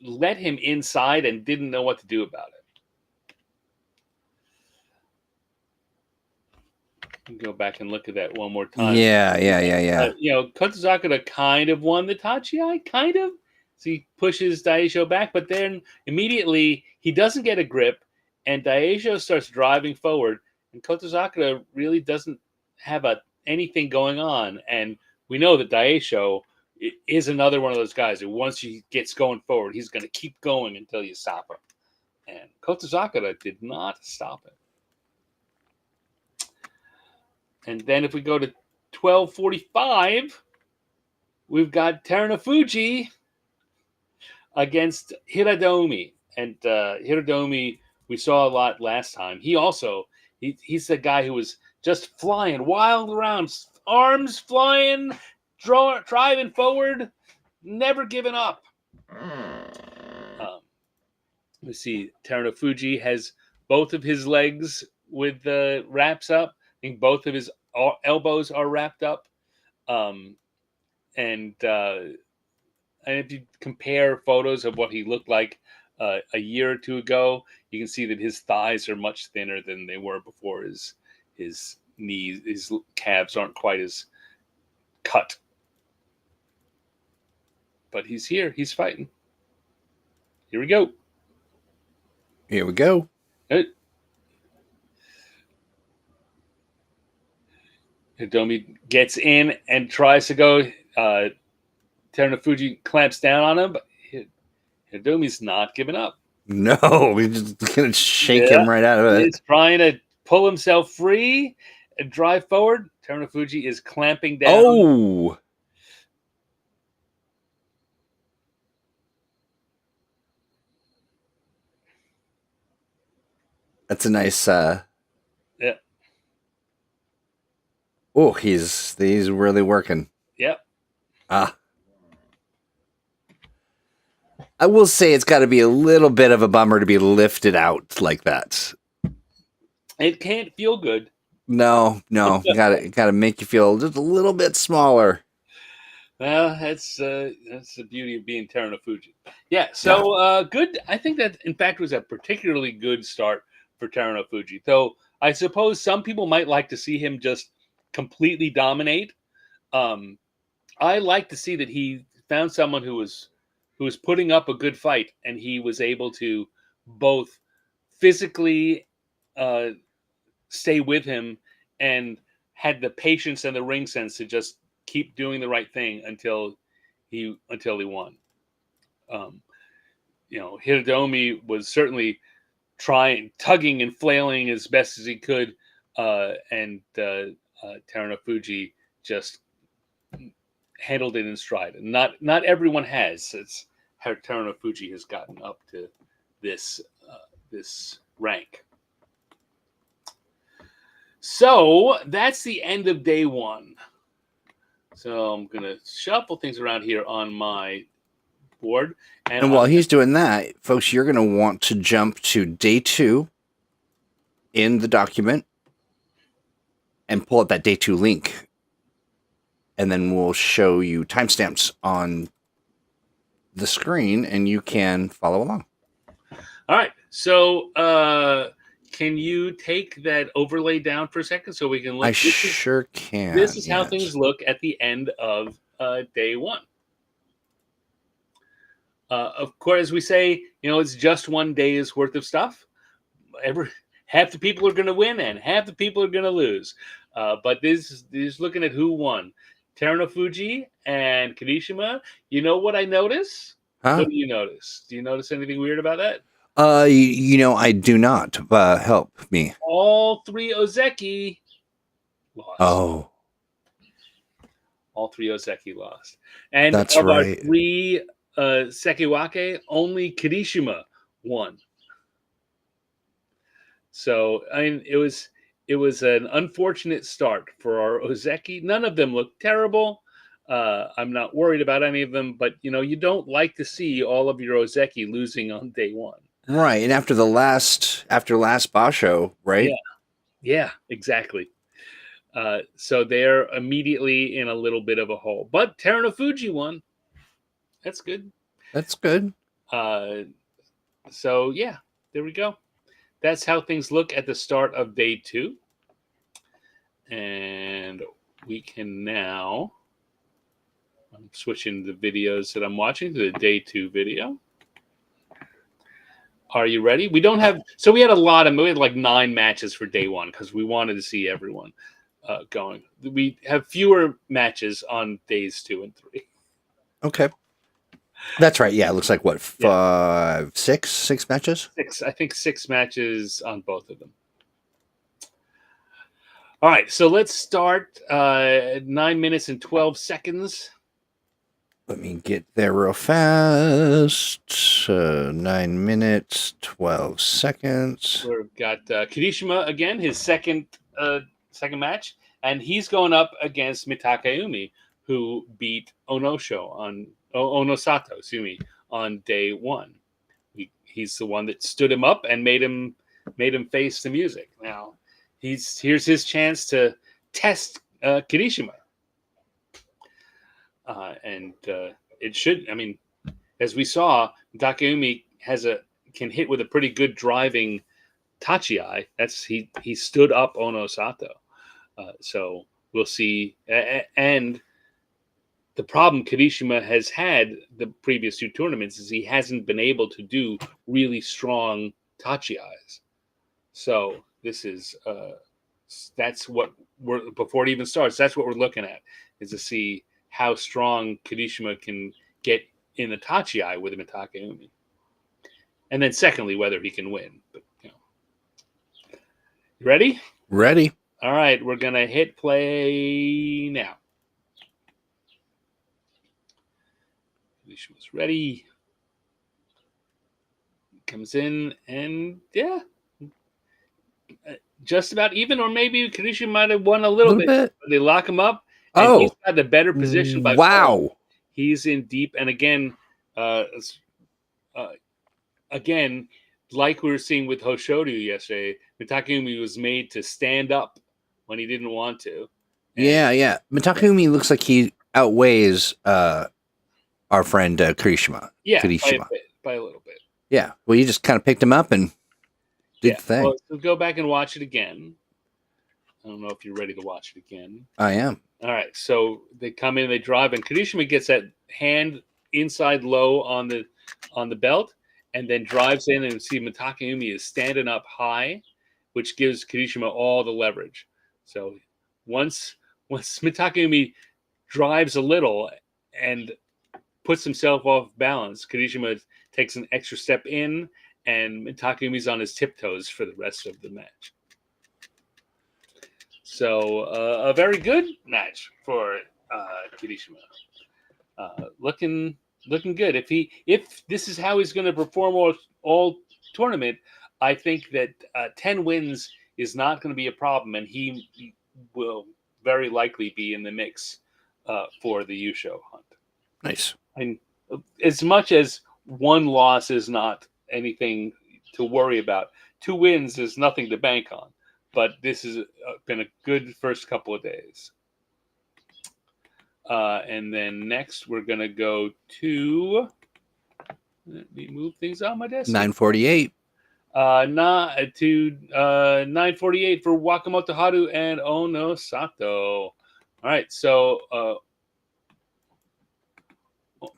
let him inside and didn't know what to do about it. Go back and look at that one more time. Yeah. Kotozakura kind of won the Tachiai, kind of. So he pushes Daeisho back, but then immediately he doesn't get a grip, and Daeisho starts driving forward, and Kotozakura really doesn't have anything going on. And we know that Daeisho is another one of those guys who once he gets going forward, he's going to keep going until you stop him. And Kotozakura did not stop him. And then if we go to 12:45, we've got Terunofuji against Hiradoumi. And Hiradoumi, we saw a lot last time. He's the guy who was just flying wild around, arms flying, driving forward, never giving up. We see Terunofuji has both of his legs with the wraps up. I think both of his elbows are wrapped up. And if you compare photos of what he looked like a year or two ago, you can see that his thighs are much thinner than they were before. His knees, his calves aren't quite as cut. But he's here. He's fighting. Here we go. Hiradoumi gets in and tries to go. Terunofuji clamps down on him, but Hiradoumi's not giving up. No, he's just going to shake him right out of it. He's trying to pull himself free and drive forward. Terunofuji is clamping down. Oh! That's a nice... Yeah. Oh, he's really working. Yep. I will say it's got to be a little bit of a bummer to be lifted out like that. It can't feel good. No, got to make you feel just a little bit smaller. Well, that's the beauty of being Terunofuji. Yeah, so good. I think that in fact was a particularly good start for Terunofuji. Though I suppose some people might like to see him just completely dominate. I like to see that he found someone who was putting up a good fight, and he was able to both physically stay with him and had the patience and the ring sense to just keep doing the right thing until he won. Hiradoumi was certainly tugging and flailing as best as he could, and Terunofuji just handled it in stride. And not everyone has. It's how Terunofuji has gotten up to this rank. So that's the end of day one. So I'm going to shuffle things around here on my board. And while he's doing that, folks, you're going to want to jump to day 2 in the document and pull up that day 2 link. And then we'll show you timestamps on the screen, and you can follow along. All right. So can you take that overlay down for a second so we can look? I sure can. This is how things look at the end of day 1. Of course, as we say, it's just one day's worth of stuff. half the people are going to win and half the people are going to lose. But this is looking at who won. Terunofuji and Kirishima. You know what I notice? Huh? What do you notice? Do you notice anything weird about that? I do not. Help me. All three Ozeki lost. Oh, all three Ozeki lost. And that's of right. our three Sekiwake, only Kirishima won. So I mean, it was an unfortunate start for our Ozeki. None of them looked terrible. I'm not worried about any of them, but you don't like to see all of your Ozeki losing on day one. Right, and after last Basho, right? Yeah, exactly. So they're immediately in a little bit of a hole. But Terunofuji won. That's good. That's good. So yeah, there we go. That's how things look at the start of day 2. And we can now, I'm switching the videos that I'm watching to the day 2 video. Are you ready? We don't have, so we had we had like 9 matches for day 1 because we wanted to see everyone going. We have fewer matches on days 2 and 3. Okay. That's right. Yeah, it looks like what, 6 matches? 6. I think 6 matches on both of them. All right, so let's start 9 minutes and 12 seconds. Let me get there real fast. 9 minutes, 12 seconds. We've got Kirishima again, his second match, and he's going up against Mitakeumi, who beat Onosato, on day 1. He's the one that stood him up and made him face the music. Now, here's his chance to test Kirishima. And it should, I mean, as we saw, Mitakeumi can hit with a pretty good driving tachi-ai. He stood up Onosato. So we'll see. And the problem Kirishima has had the previous 2 tournaments is he hasn't been able to do really strong tachi-ais. So this is that's what before it even starts. That's what we're looking at, is to see how strong Kirishima can get in the tachi-ai with Mitakeumi, and then secondly whether he can win. But you ready? Ready. All right, we're gonna hit play now. Kirishima's ready. Comes in and just about even, or maybe Kirishima might have won a little bit. But they lock him up, and he's got the better position by far. He's in deep, and again, like we were seeing with Hoshoryu yesterday, Mitakeumi was made to stand up when he didn't want to. Yeah. Mitakeumi looks like he outweighs our friend Kirishima. Yeah, by a little bit. Yeah, well, you just kind of picked him up and did the thing. Well, so go back and watch it again. I don't know if you're ready to watch it again. I am. All right, so they come in, they drive, and Kirishima gets that hand inside low on the belt, and then drives in, and see Mitakeumi is standing up high, which gives Kirishima all the leverage. So once Mitakeumi drives a little and puts himself off balance, Kirishima takes an extra step in, and Mitakeumi's on his tiptoes for the rest of the match. So a very good match for Kirishima. Looking good. If this is how he's going to perform all tournament, I think that 10 wins is not going to be a problem, and he will very likely be in the mix for the Yusho hunt. Nice. And as much as 1 loss is not anything to worry about, 2 wins is nothing to bank on. But this has been a good first couple of days. And then next we're going to go to, let me move things on my desk. 948. To 948 for Wakamotoharu and Onosato. All right, so all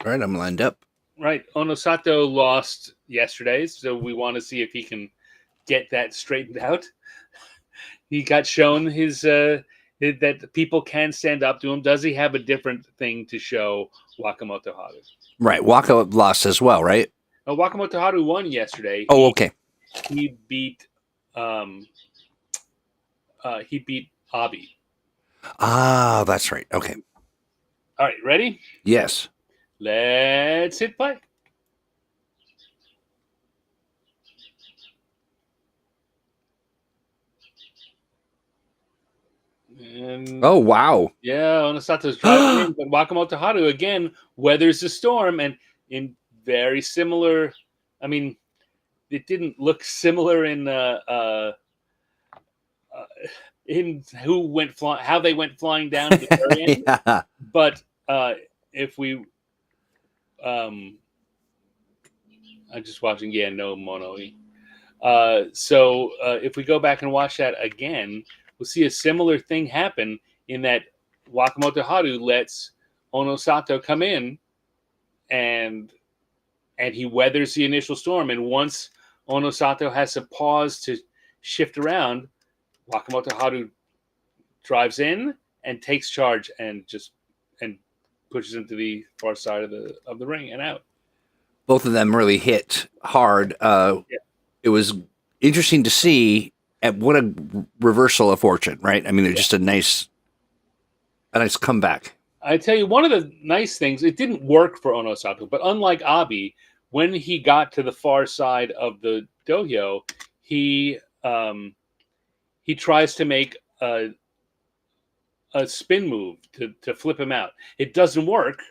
right, I'm lined up. Right, Onosato lost yesterday, so we want to see if he can get that straightened out. He got shown his that people can stand up to him. Does he have a different thing to show Wakamotoharu? Right. Waka lost as well, right? Wakamotoharu won yesterday. Oh, okay. He beat Abi. Ah, that's right. Okay. All right, ready? Yes. Let's hit play. And oh, wow. Yeah, Onosato's driving in, but Wakamotoharu again weathers the storm, and in very similar. I mean, it didn't look similar in how they went flying down at the very end. Yeah. But if we, I'm just watching. Yeah, no Monoi. So if we go back and watch that again, we'll see a similar thing happen in that Wakamotoharu lets Onosato come in, and he weathers the initial storm. And once Onosato has to pause to shift around, Wakamotoharu drives in and takes charge and pushes him to the far side of the ring and out. Both of them really hit hard. It was interesting to see at what a reversal of fortune, right? I mean, it's just a nice comeback. I tell you, one of the nice things, it didn't work for Onosato, but unlike Abi, when he got to the far side of the dohyo, he tries to make a spin move to flip him out. It doesn't work.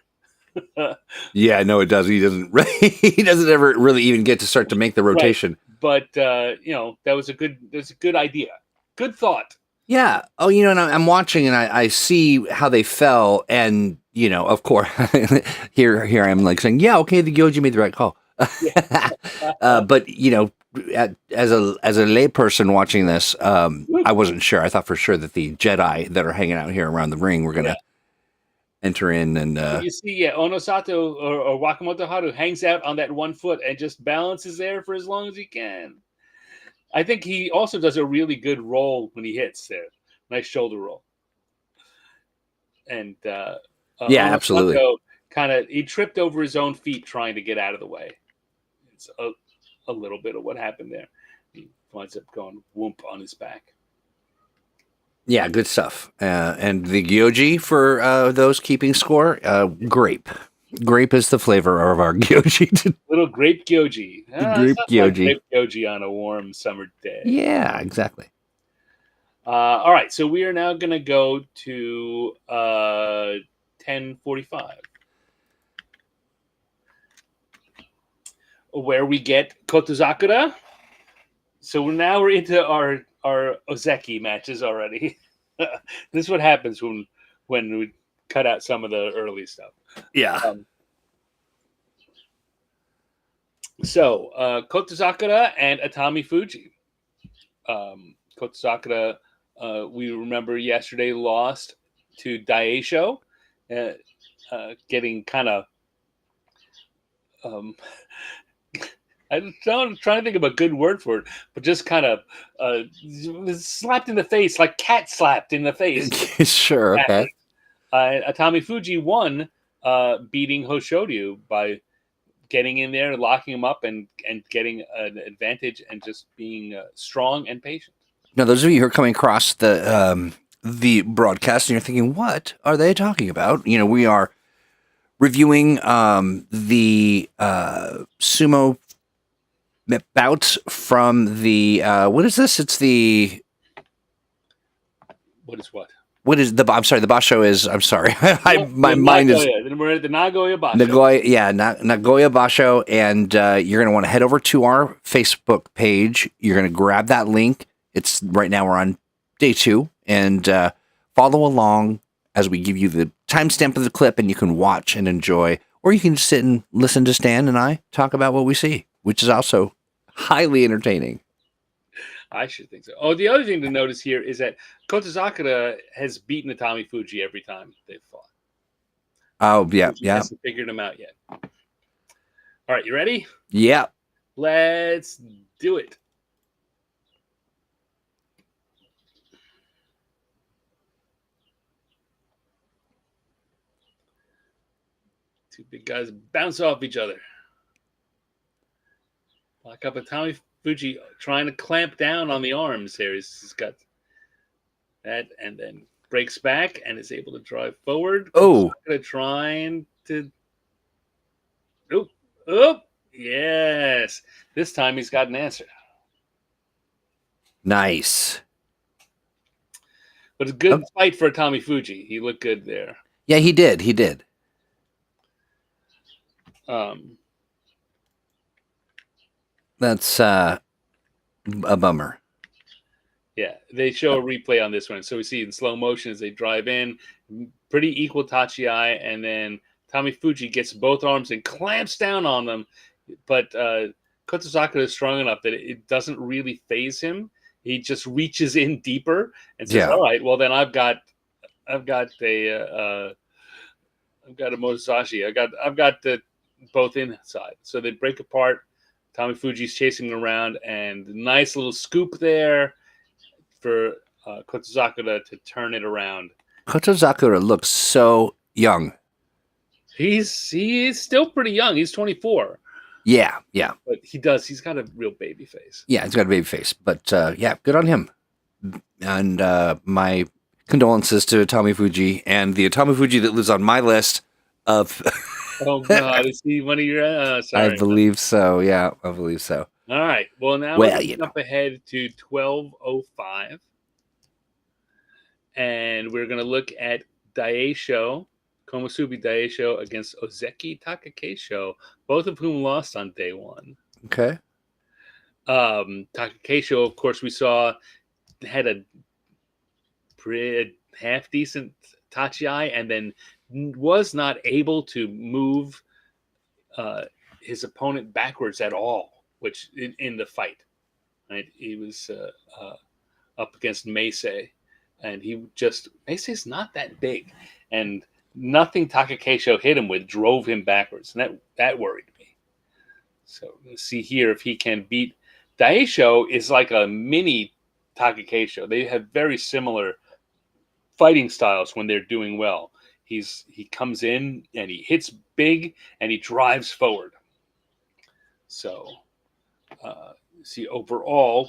Yeah, no, it does. He doesn't. He doesn't ever really even get to start to make the rotation. Right. But that was a good idea. Good thought. Yeah. Oh, and I'm watching and I see how they fell, and of course, here I am like saying, yeah, okay, the Gyoji made the right call. Yeah. But as a layperson watching this, I wasn't sure. I thought for sure that the Jedi that are hanging out here around the ring were gonna enter in, and you see, Onosato or Wakamotoharu hangs out on that one foot and just balances there for as long as he can. I think he also does a really good roll when he hits there. Nice shoulder roll. And yeah, absolutely. He tripped over his own feet trying to get out of the way. It's a little bit of what happened there. He winds up going whoomp on his back. Yeah, good stuff. And the gyoji for those keeping score, grape. Grape is the flavor of our gyoji. Little grape gyoji. Grape gyoji. Grape gyoji on a warm summer day. Yeah, exactly. All right, so we are now going to go to 10:45, where we get Kotozakura. So now we're into our Ozeki matches already. This is what happens when we cut out some of the early stuff. Yeah. So Kotozakura and Atamifuji. Kotozakura, we remember yesterday, lost to Daieisho, getting kind of. I'm trying to think of a good word for it, but just kind of slapped in the face, like cat slapped in the face. Sure, okay. Atamifuji won, beating Hoshoryu by getting in there, locking him up, and getting an advantage, and just being strong and patient. Now, those of you who are coming across the broadcast and you're thinking, what are they talking about? We are reviewing the sumo bouts from the what is this? It's the what is what? What is the? I'm sorry. The Basho is. I'm sorry. My mind is. Then we're at the Nagoya Basho. Nagoya Basho, and you're going to want to head over to our Facebook page. You're going to grab that link. It's right now. We're on day 2, and follow along as we give you the timestamp of the clip, and you can watch and enjoy, or you can just sit and listen to Stan and I talk about what we see, which is also highly entertaining. I should think so. Oh, the other thing to notice here is that Kotozakura has beaten Atamifuji every time they've fought. Oh, yeah, He hasn't figured him out yet. All right, you ready? Yeah. Let's do it. Two big guys bounce off each other. Lock up Atamifuji trying to clamp down on the arms here. He's got that and then breaks back and is able to drive forward. Oh. Trying to... Oh, yes. This time he's got an answer. Nice. But a good fight for Atamifuji. He looked good there. Yeah, he did. He did. That's a bummer. Yeah, they show a replay on this one. So we see in slow motion as they drive in, pretty equal tachi-ai, and then Atamifuji gets both arms and clamps down on them. But Kotozakura is strong enough that it doesn't really phase him. He just reaches in deeper and says, "All right, well then I've got a Motosashi. I've got the both inside." So they break apart. Atamifuji's chasing him around, and nice little scoop there for Kotozakura to turn it around. Kotozakura looks so young. He is still pretty young. He's 24. Yeah. But he's got a real baby face. Yeah, he's got a baby face. But yeah, good on him. And my condolences to Atamifuji and the Atamifuji that lives on my list of... Oh, God. Is he one of your... sorry. I believe so. Yeah, I believe so. All right. Well, now we're up ahead to 12:05. And we're going to look at Daieisho, Komusubi Daieisho against Ozeki Takakeisho, both of whom lost on day one. Okay. Takakeisho, of course, we saw had a pretty half-decent tachi-ai and then was not able to move his opponent backwards at all, which in the fight. Right? He was up against Meisei, and Meisei's not that big, and nothing Takakeisho hit him with drove him backwards, and that worried me. So let's see here if he can beat. Daieisho is like a mini Takakeisho. They have very similar fighting styles when they're doing well. He comes in and he hits big and he drives forward. So see overall,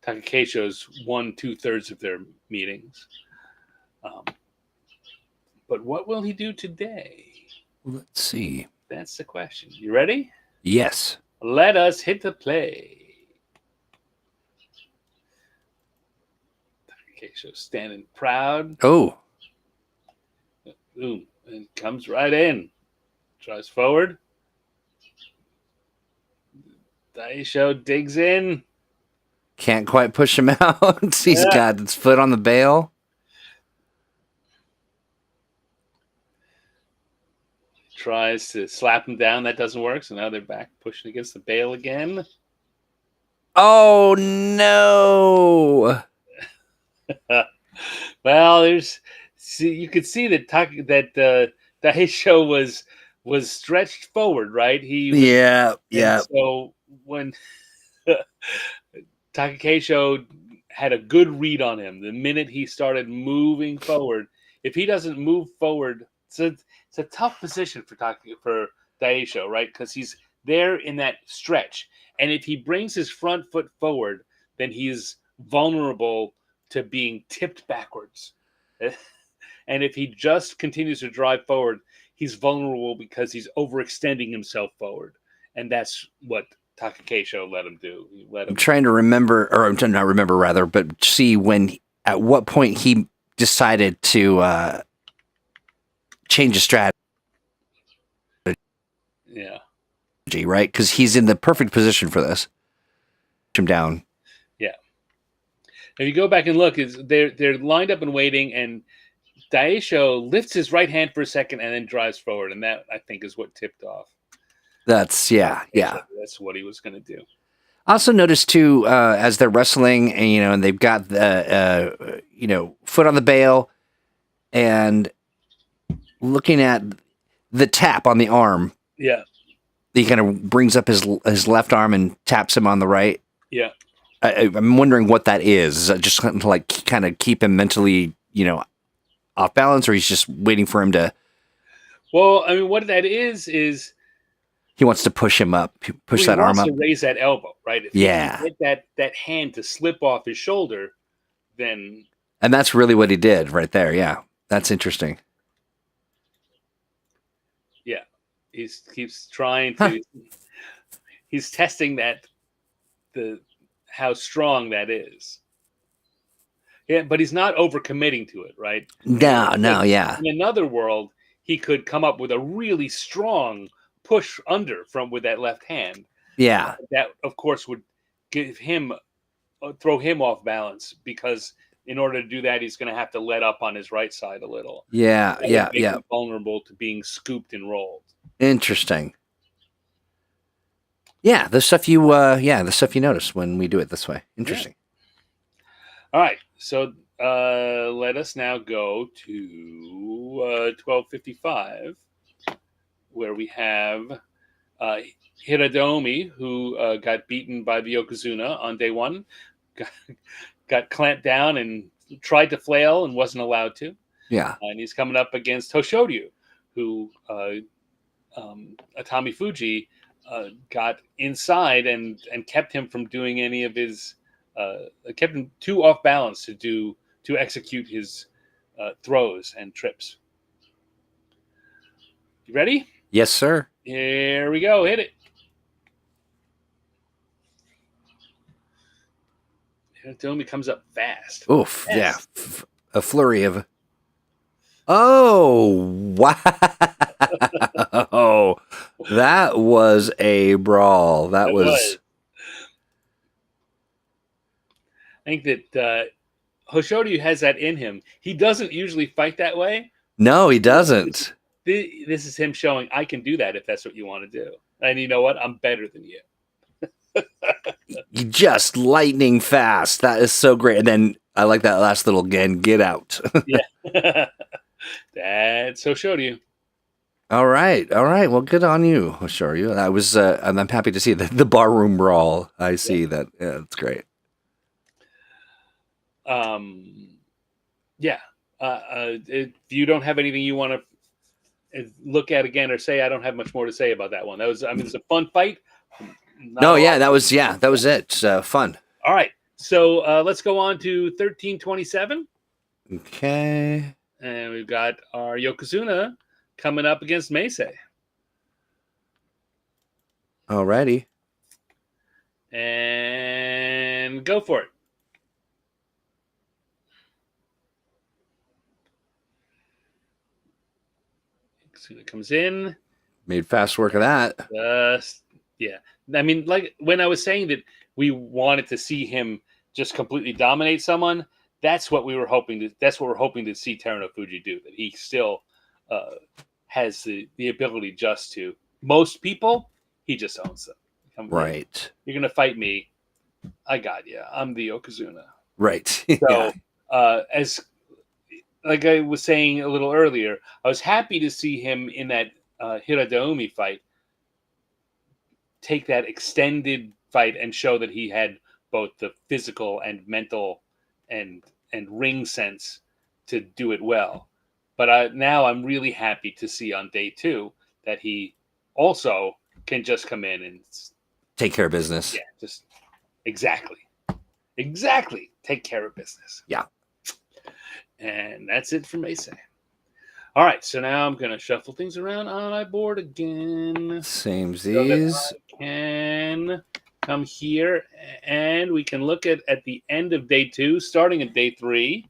Takakeisho's won 2/3 of their meetings. But what will he do today? Let's see. That's the question. You ready? Yes. Let us hit the play. Takakeisho standing proud. Oh. Boom. And comes right in. Drives forward. Daieisho digs in. Can't quite push him out. He's got his foot on the bail. Tries to slap him down. That doesn't work. So now they're back pushing against the bail again. Oh, no. Well, you could see that Daieisho was stretched forward, right? Yeah. So when Takakeisho had a good read on him, the minute he started moving forward, if he doesn't move forward, it's a tough position for Daieisho, right? Because he's there in that stretch, and if he brings his front foot forward, then he's vulnerable to being tipped backwards. And if he just continues to drive forward, he's vulnerable because he's overextending himself forward, and that's what Takakeisho let him do. I'm trying to remember, or I'm trying to not remember rather, but see at what point he decided to change his strategy. Yeah. Right? Because he's in the perfect position for this. Push him down. Yeah. If you go back and look, they're lined up and waiting, and Daieisho lifts his right hand for a second and then drives forward, and that I think is what tipped off. That's That's what he was going to do. I also noticed too, as they're wrestling, and they've got the foot on the bail, and looking at the tap on the arm. Yeah. He kind of brings up his left arm and taps him on the right. Yeah. I'm wondering what that is. Is that just kind of keep him mentally, off balance, or he's just waiting for him to Well, I mean, what that is he wants to push him up, push that arm up. He wants to raise that elbow, right? If he can get that hand to slip off his shoulder, then... And that's really what he did right there. Yeah, that's interesting. Yeah, he keeps trying to... He's testing how strong that is. Yeah, but he's not overcommitting to it, right? No, yeah. In another world, he could come up with a really strong push under with that left hand. Yeah. That, of course, would throw him off balance, because in order to do that, he's going to have to let up on his right side a little. Yeah, Make him vulnerable to being scooped and rolled. Interesting. Yeah, the stuff you notice when we do it this way. Interesting. Yeah. All right, so let us now go to 1255, where we have Hiradoumi, who got beaten by the Yokozuna on day one, got clamped down and tried to flail and wasn't allowed to. Yeah. And he's coming up against Hoshoryu, who Atamifuji got inside and kept him from doing any of his... kept him too off balance to execute his throws and trips. You ready? Yes, sir. Here we go. Hit it. Hiradoumi comes up fast. Oof. Yeah. A flurry of... Oh, wow. That was a brawl. That was... I think that Hoshoryu has that in him. He doesn't usually fight that way. No, he doesn't. This is him showing, I can do that if that's what you want to do. And you know what? I'm better than you. Just lightning fast. That is so great. And then I like that last little again, get out. Yeah. That's Hoshoryu. All right. Well, good on you, Hoshoryu. I was, I'm happy to see the barroom brawl. I see that. Yeah, that's great. If you don't have anything you want to look at again or say, I don't have much more to say about that one. It's a fun fight. That was it. Fun. All right. So let's go on to 1327. Okay. And we've got our Yokozuna coming up against Meisei. Alrighty. And go for it. Yokozuna comes in. Made fast work of that. Yeah. I mean, like when I was saying that we wanted to see him just completely dominate someone, that's what we're hoping to see Terunofuji do. That he still has the ability just to. Most people, he just owns them. Right. You're gonna fight me. I got you. I'm the Yokozuna. Right. So, as like I was saying a little earlier, I was happy to see him in that Hiradoumi fight take that extended fight and show that he had both the physical and mental and ring sense to do it well. But now I'm really happy to see on day 2 that he also can just come in and take care of business. Yeah, just exactly take care of business. Yeah. And that's it for Meisei. All right, so now I'm going to shuffle things around on my board again. Samesies. So I can come here, and we can look at the end of day 2, starting at day 3.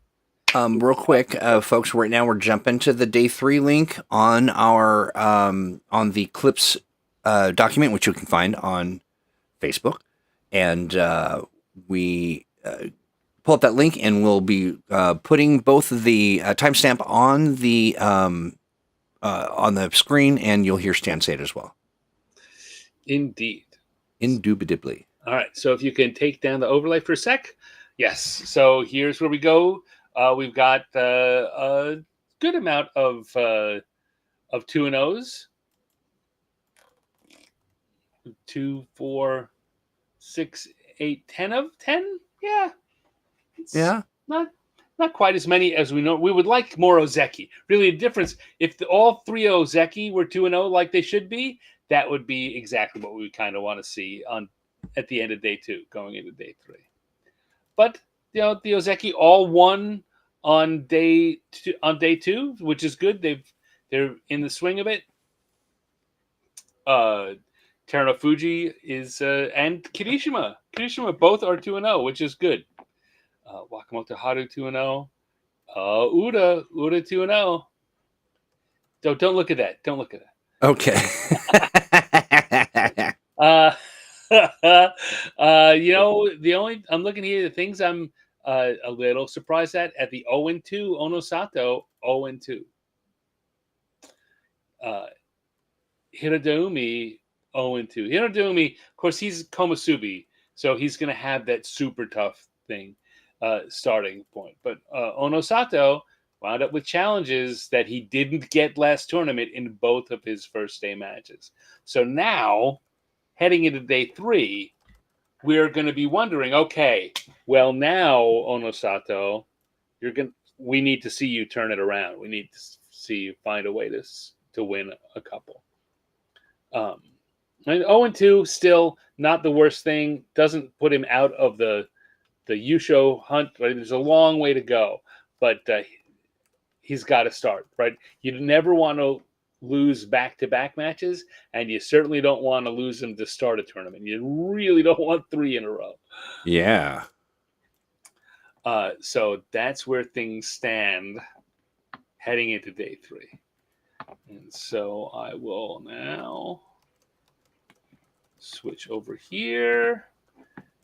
Real quick, folks, right now we're jumping to the day 3 link on our on the clips document, which you can find on Facebook, and we pull up that link, and we'll be putting both of the timestamp on the screen, and you'll hear Stan say it as well. Indeed. Indubitably. All right, so if you can take down the overlay for a sec. Yes, so here's where we go. We've got a good amount of 2 and O's. 2, 4, 6, 8, 10 of 10. Yeah. Not not quite as many as we know. We would like more Ozeki. Really, a difference. If all 3 Ozeki were 2-0 like they should be, that would be exactly what we kind of want to see at the end of day 2, going into day 3. But the Ozeki all won on day 2, which is good. They're in the swing of it. Terunofuji is and Kirishima both are 2-0, which is good. Wakamotoharu 2-0. Uda 2-0. Don't look at that. Don't look at that. Okay. I'm looking here. The things I'm a little surprised at the 0-2 Onosato 0-2. Hiradoumi 0-2. Hiradoumi, of course, he's Komusubi, so he's going to have that super tough thing starting point. But Onosato wound up with challenges that he didn't get last tournament in both of his first day matches. So now, heading into day 3, we're going to be wondering, okay, well now, Onosato, we need to see you turn it around. We need to see you find a way to win a couple. And 0-2, still not the worst thing. Doesn't put him out of the Yusho hunt. Right? There's a long way to go, but he's got to start. Right? You never want to lose back-to-back matches, and you certainly don't want to lose them to start a tournament. You really don't want 3 in a row. Yeah. So that's where things stand heading into day 3. And so I will now switch over here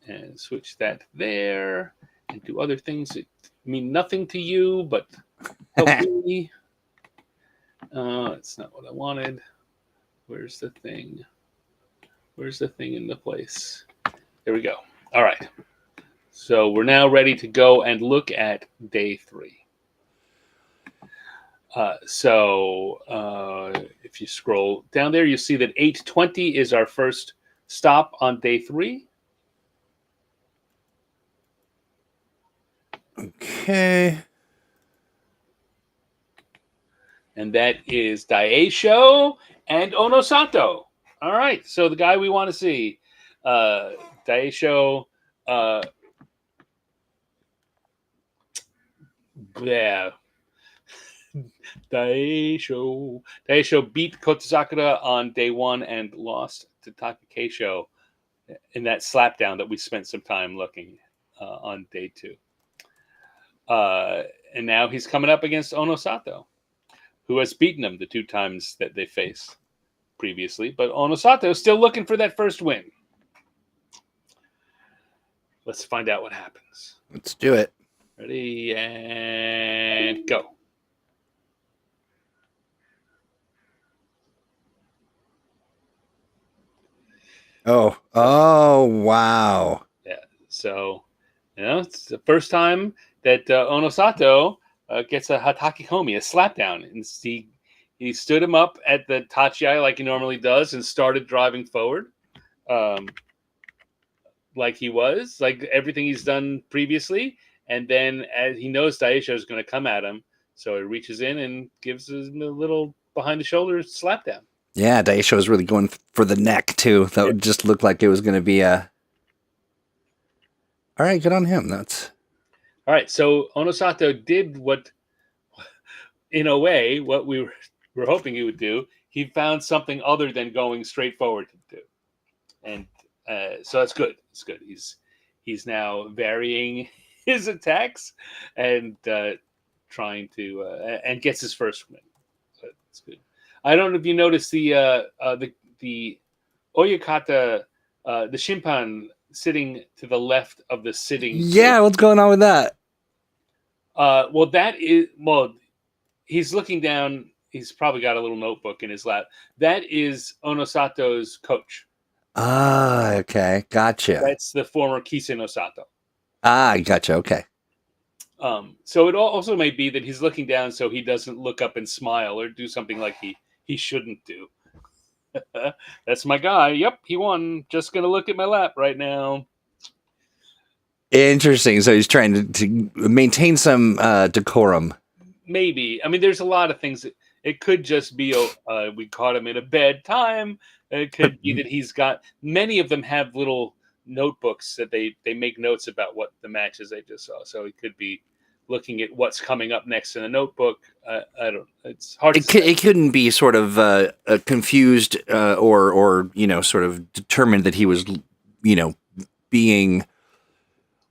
and switch that there and do other things that mean nothing to you, but help me. It's not what I wanted. Where's the thing? Where's the thing in the place? There we go. All right. So we're now ready to go and look at day 3. If you scroll down there, you see that 8:20 is our first stop on day 3. Okay. And that is Daieisho and Onosato. All right. So the guy we want to see, Daieisho. Yeah. Daeisho beat Kotozakura on day 1 and lost to Takakeisho in that slapdown that we spent some time looking on day 2. And now he's coming up against Onosato, who has beaten him the 2 times that they faced previously. But Onosato is still looking for that first win. Let's find out what happens. Let's do it. Ready and go. Oh, wow. Yeah. So, it's the first time that Onosato gets a Hatakekomi, a slapdown. And he stood him up at the Tachiai like he normally does and started driving forward like he was, like everything he's done previously. And then as he knows Daeisho is going to come at him, so he reaches in and gives him a little behind-the-shoulder slapdown. Yeah, Daeisho was really going for the neck, too. That would just look like it was going to be a... All right, good on him. That's... All right, so Onosato did what, in a way, what we were hoping he would do. He found something other than going straight forward to do. And so that's good. It's good. He's now varying his attacks and trying to and gets his first win. So that's good. I don't know if you noticed the Oyakata, the Shimpan sitting to the left of the sitting. Yeah, what's going on with that? He's looking down. He's probably got a little notebook in his lap. That is Onosato's coach. Ah, okay. Gotcha. That's the former Kisei Onosato. Ah, gotcha. Okay. So it also may be that he's looking down so he doesn't look up and smile or do something like he shouldn't do. That's my guy. Yep, he won. Just going to look at my lap right now. Interesting. So he's trying to maintain some decorum. Maybe. I mean, there's a lot of things. It could just be we caught him in a bad time. It could be that he's got many of them have little notebooks that they make notes about what the matches they just saw. So it could be looking at what's coming up next in the notebook. I don't. It's hard. It couldn't be sort of confused or sort of determined that he was being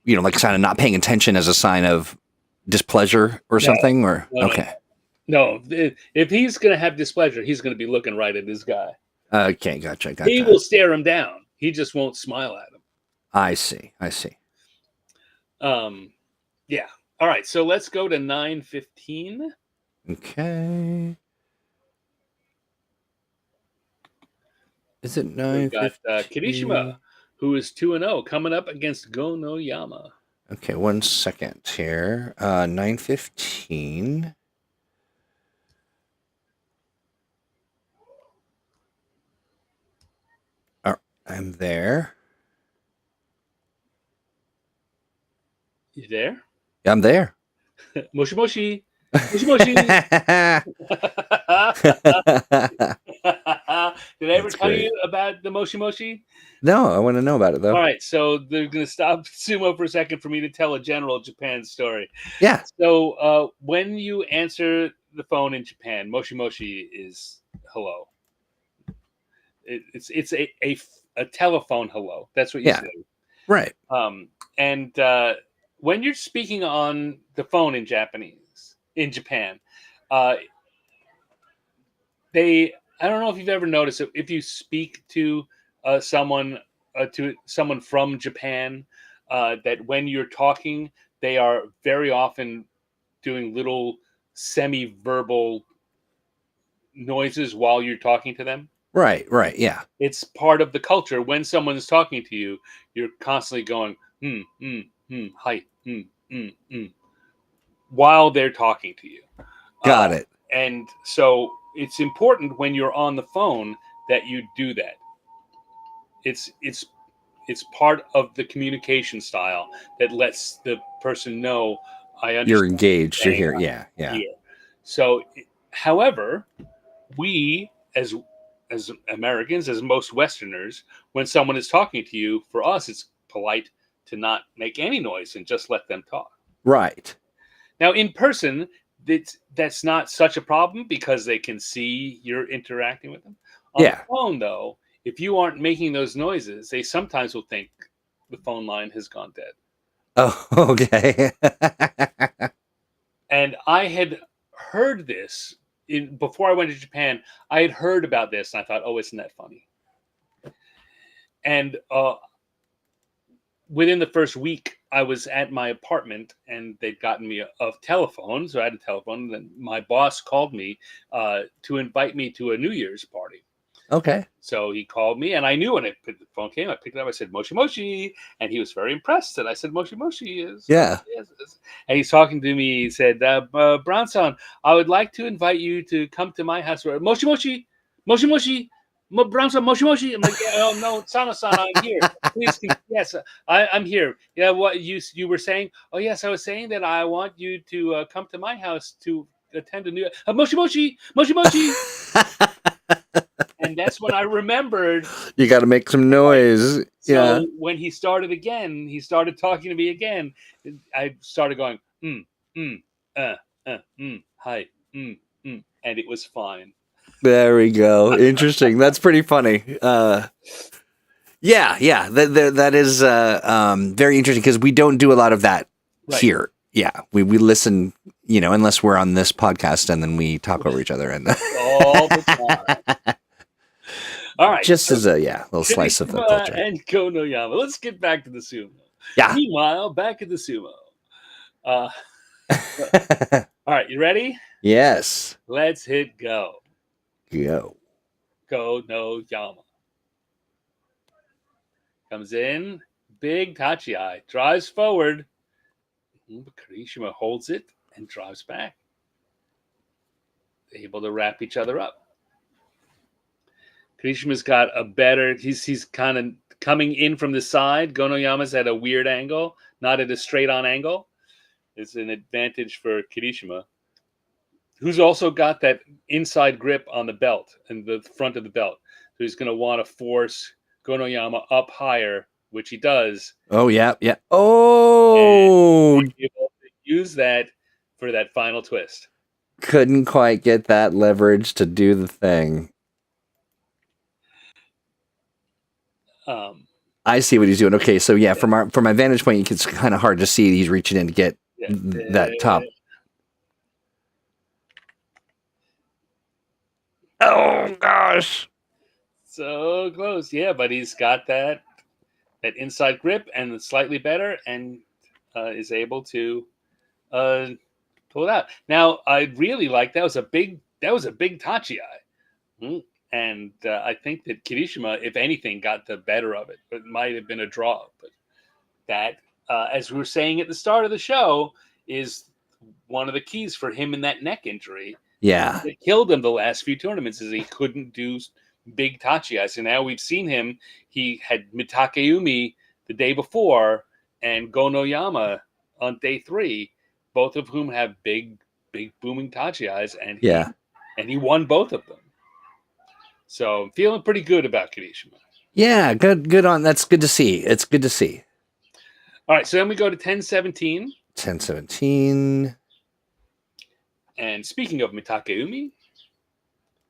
like kind of not paying attention as a sign of displeasure or something. Or okay. No, if he's going to have displeasure, he's going to be looking right at this guy. Okay, gotcha. He will stare him down. He just won't smile at him. I see. Yeah. All right. So let's go to 9:15. Okay. Is it 9:15? We got Kirishima, who is 2-0, coming up against Gonoyama. Okay, 1 second here. 9:15. I'm there. You there? Yeah, I'm there. Moshi moshi. Moshi moshi. Did I ever tell you about the Moshi moshi? No, I want to know about it, though. All right, so they're going to stop Sumo for a second for me to tell a general Japan story. Yeah. So when you answer the phone in Japan, Moshi moshi is hello. It's a telephone hello. That's what you say. Right. And when you're speaking on the phone in Japan, I don't know if you've ever noticed it. If you speak to someone from Japan, that when you're talking, they are very often doing little semi-verbal noises while you're talking to them. Right, yeah. It's part of the culture. When someone is talking to you, you're constantly going, hi, while they're talking to you. Got it. And so it's important when you're on the phone that you do that. It's part of the communication style that lets the person know I understand. You're engaged. You're here. Yeah. Here. So, however, we as Americans, as most Westerners, when someone is talking to you, for us, it's polite to not make any noise and just let them talk. Right. Now, in person, that's not such a problem because they can see you're interacting with them. On the phone, though, if you aren't making those noises, they sometimes will think the phone line has gone dead. Oh, okay. And I had heard this before I went to Japan. I had heard about this, and I thought, oh, isn't that funny? And within the first week, I was at my apartment, and they'd gotten me a telephone. So I had a telephone, and then my boss called me to invite me to a New Year's party. Okay. So he called me, and I knew when the phone came, I picked it up. I said, Moshi Moshi. And he was very impressed that I said, Moshi Moshi is. Yeah. And he's talking to me. He said, Brownson, I would like to invite you to come to my house. Moshi Moshi, Moshi Moshi, Brownson, Moshi Moshi. I'm like, oh, no, Sano-san, I'm here. Please, yes, I'm here. Yeah, what you were saying? Oh, yes, I was saying that I want you to come to my house to attend a new Moshi Moshi, Moshi Moshi. And that's when I remembered. You got to make some noise. So when he started talking to me again. I started going, hi, and it was fine. There we go. Interesting. That's pretty funny. That is very interesting because we don't do a lot of that here. Yeah, we listen, unless we're on this podcast and then we talk over each other and all the time. All right. Just as a little slice of the culture. And Gonoyama. Let's get back to the sumo. Yeah. Meanwhile, back at the sumo. All right, you ready? Yes. Let's hit go. Go. Gonoyama. Comes in, big tachi-ai, drives forward. Kirishima holds it and drives back. Able to wrap each other up. Kirishima's got a better. He's kind of coming in from the side. Gonoyama's at a weird angle. not at a straight-on angle, is an advantage for Kirishima, who's also got that inside grip on the belt and the front of the belt. So he's going to want to force Gonoyama up higher, which he does. Oh, yeah, yeah. Oh! And he's able to use that for that final twist. Couldn't quite get that leverage to do the thing. I see what he's doing. Okay, so yeah, from my vantage point, it's kind of hard to see he's reaching in to get that top. Oh gosh, so close. Yeah, but he's got that inside grip and slightly better, and is able to pull it out. Now, I really like that was a big tachi-ai. And I think that Kirishima, if anything, got the better of it. It might have been a draw. But that, as we were saying at the start of the show, is one of the keys for him in that neck injury. Yeah. That killed him the last few tournaments is he couldn't do big tachi-ai. So now we've seen him. He had Mitakeumi the day before and Gonoyama on day 3, both of whom have big booming tachi-ais. And he won both of them. So I'm feeling pretty good about Kirishima. Yeah, good on. That's good to see. It's good to see. All right, so then we go to 10-17. 10-17. And speaking of Mitakeumi,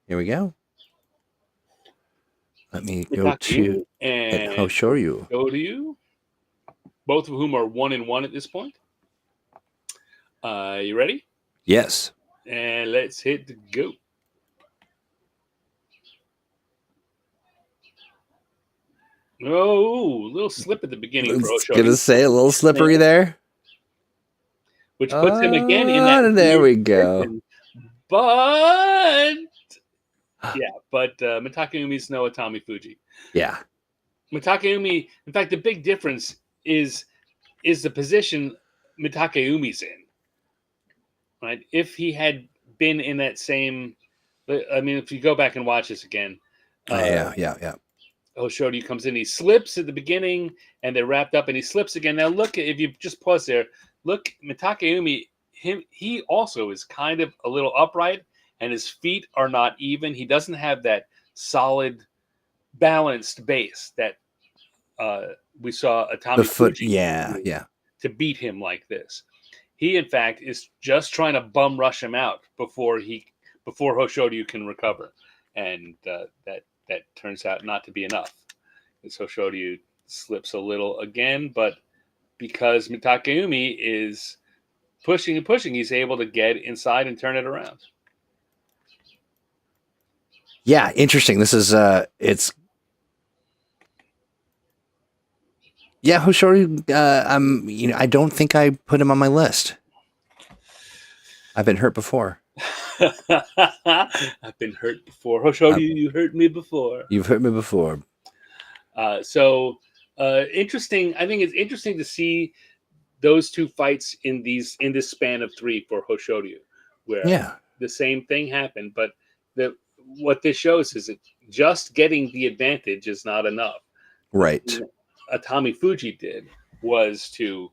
here we go. Let me go to Hoshoryu. Hoshoryu, both of whom are 1-1 at this point. You ready? Yes. And let's hit the go. Oh, a little slip at the beginning. I was going to say a little slippery there. Which puts him again in that. There we go. Position. But Mitakeumi's no Atamifuji. Yeah. Mitakeumi, in fact, the big difference is the position Mitakeumi's in. Right? If he had been in that same, I mean, if you go back and watch this again. Yeah. Hoshoryu comes in, he slips at the beginning, and they're wrapped up, and he slips again. Now look, if you just pause there, look, Mitakeumi, he also is kind of a little upright, and his feet are not even. He doesn't have that solid, balanced base that we saw Atamifuji to beat him like this. He, in fact, is just trying to bum rush him out before Hoshoryu can recover, and that turns out not to be enough. So Hoshoryu slips a little again, but because Mitakeumi is pushing and pushing, he's able to get inside and turn it around. Yeah, interesting. This is Hoshoryu. I don't think I put him on my list. I've been hurt before. I've been hurt before. Hoshoryu, you hurt me before. You've hurt me before. Interesting. I think it's interesting to see those two fights in this span of 3 for Hoshoryu, where the same thing happened. But what this shows is that just getting the advantage is not enough. Right. What Atamifuji did was to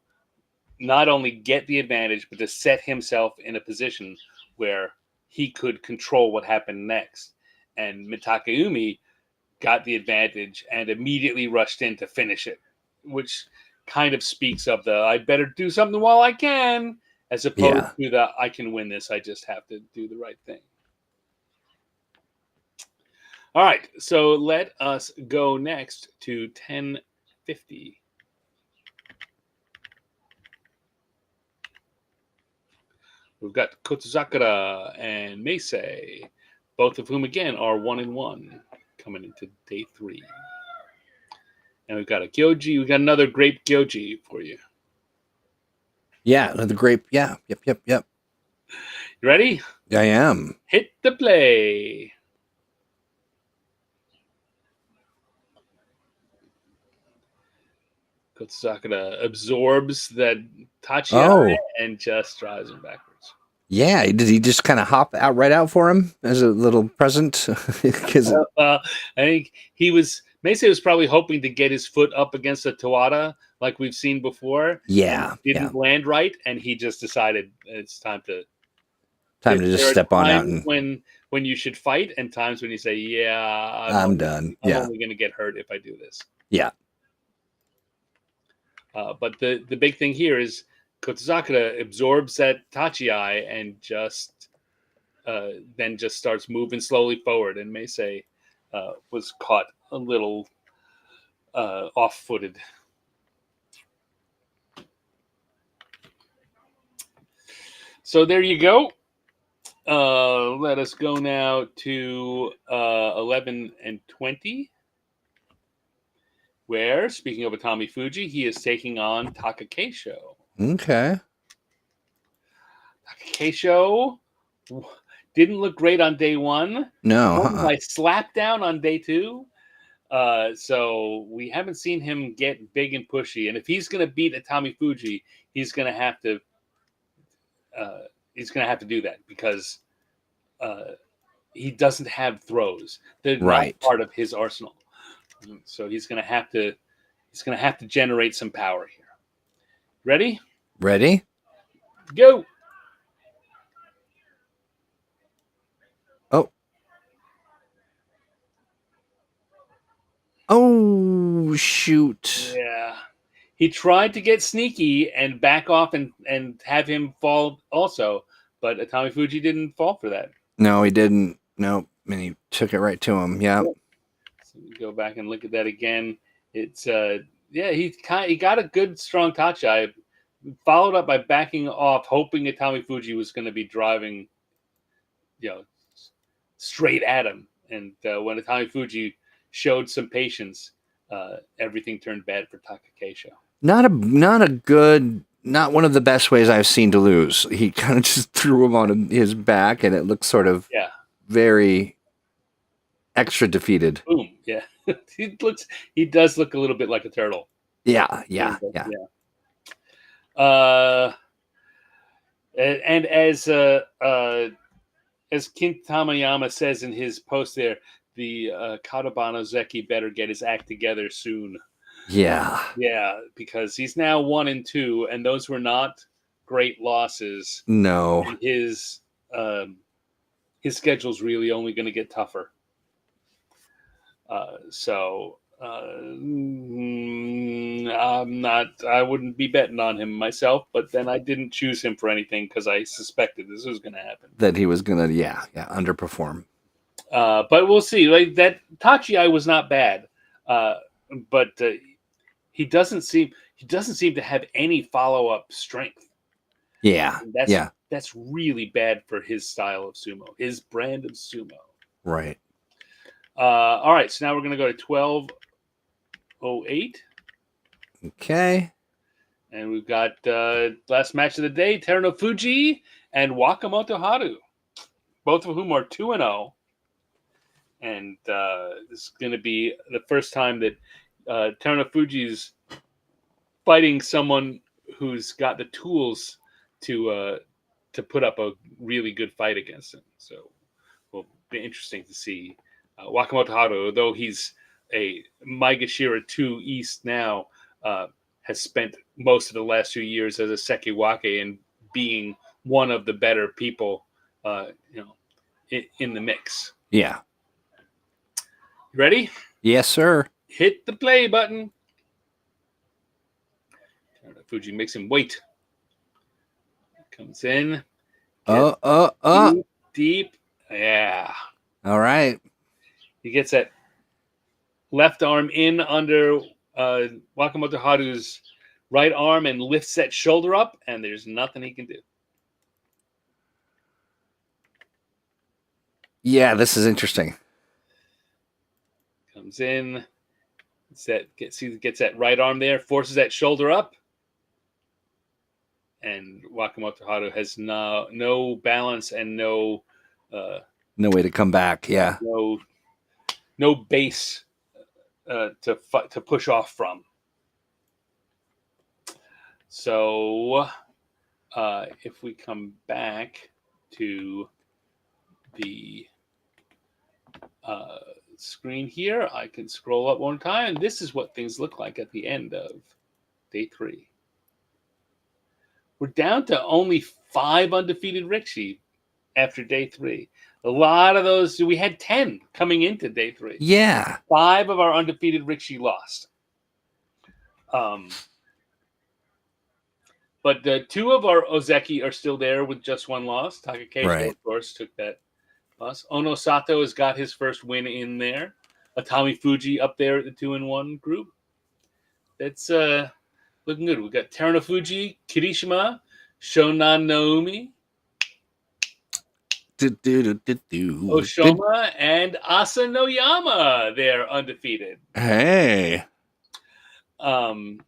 not only get the advantage, but to set himself in a position where he could control what happened next. And Mitakeumi got the advantage and immediately rushed in to finish it, which kind of speaks of the I better do something while I can, as opposed to the I can win this, I just have to do the right thing. All right, so let us go next to 10-50. We've got Kotozakura and Meisei, both of whom, again, are 1-1 coming into day 3. And we've got a Gyoji. We've got another grape Gyoji for you. Yeah, another grape. Yeah, yep. You ready? I am. Hit the play. Kotozakura absorbs that tachi and just drives him backwards. Yeah, did he just kind of hop out right out for him as a little present? I think he was Meisei was probably hoping to get his foot up against a Tawada like we've seen before. Yeah. Didn't land right, and he just decided it's time to just step on out. And when you should fight, and times when you say, yeah, I'm done. I'm only going to get hurt if I do this. Yeah. But the big thing here is Kotozakura absorbs that Tachi-ai and then just starts moving slowly forward. And Meisei was caught a little off-footed. So there you go. Let us go now to 11 and 20. Where, speaking of Atamifuji, he is taking on Takakeisho. Okay. Takakeisho didn't look great on day one. No. By slap down on day two. So we haven't seen him get big and pushy. And if he's going to beat Atamifuji, he's going to have to do that because he doesn't have throws. They're not part of his arsenal. So he's going to have to generate some power here. Ready? Ready? Go. Oh. Oh, shoot. Yeah. He tried to get sneaky and back off and have him fall also, but Atamifuji didn't fall for that. No, he didn't. Nope. And he took it right to him. Yeah. So we go back and look at that again. It's he got a good strong Tachi, followed up by backing off, hoping Atamifuji was going to be driving, straight at him. And when Atamifuji showed some patience, everything turned bad for Takakeisho. Not one of the best ways I've seen to lose. He kind of just threw him on his back, and it looked sort of very extra defeated. Boom. Yeah. He does look a little bit like a turtle. Yeah. And as Kintamayama says in his post there, the Katabano Zeki better get his act together soon. Yeah, because he's now 1-2, and those were not great losses. No, and his schedule's really only going to get tougher. I wouldn't be betting on him myself, but then I didn't choose him for anything because I suspected this was going to happen. That he was going to, underperform. But we'll see. Like that Tachi-ai was not bad, but he doesn't seem to have any follow-up strength. Yeah, that's really bad for his style of sumo, his brand of sumo. Right. All right, so now we're going to go to 12:08. Okay. And we've got last match of the day, Terunofuji and Wakamotoharu, both of whom are 2-0. And this is going to be the first time that Terunofuji's fighting someone who's got the tools to put up a really good fight against him. So it'll be interesting to see. Wakamotoharu, though he's a Maegashira 2 East now, has spent most of the last 2 years as a Sekiwake and being one of the better people, in the mix. Yeah. You ready? Yes, sir. Hit the play button. Fuji makes him wait. Comes in. Deep. Yeah. All right. He gets that left arm in under Wakamotoharu's right arm and lifts that shoulder up, and there's nothing he can do. Yeah, this is interesting. Comes in, gets that right arm there, forces that shoulder up, and Wakamotoharu has no balance and no way to come back. Yeah, no base to push off from. So if we come back to the screen here. I can scroll up one time, and this is what things look like at the end of day 3. We're down to only 5 undefeated Rikishi after day 3. A lot of those, we had 10 coming into day 3. Yeah. 5 of our undefeated Rikishi lost. But 2 of our Ozeki are still there with just 1 loss. Takakeisho, of course, took that loss. Onosato has got his first win in there. Atamifuji up there at the 2-1 group. That's looking good. We've got Terunofuji, Kirishima, Shonan Naomi, Oshoma, and Asanoyama. They're undefeated. Hey. And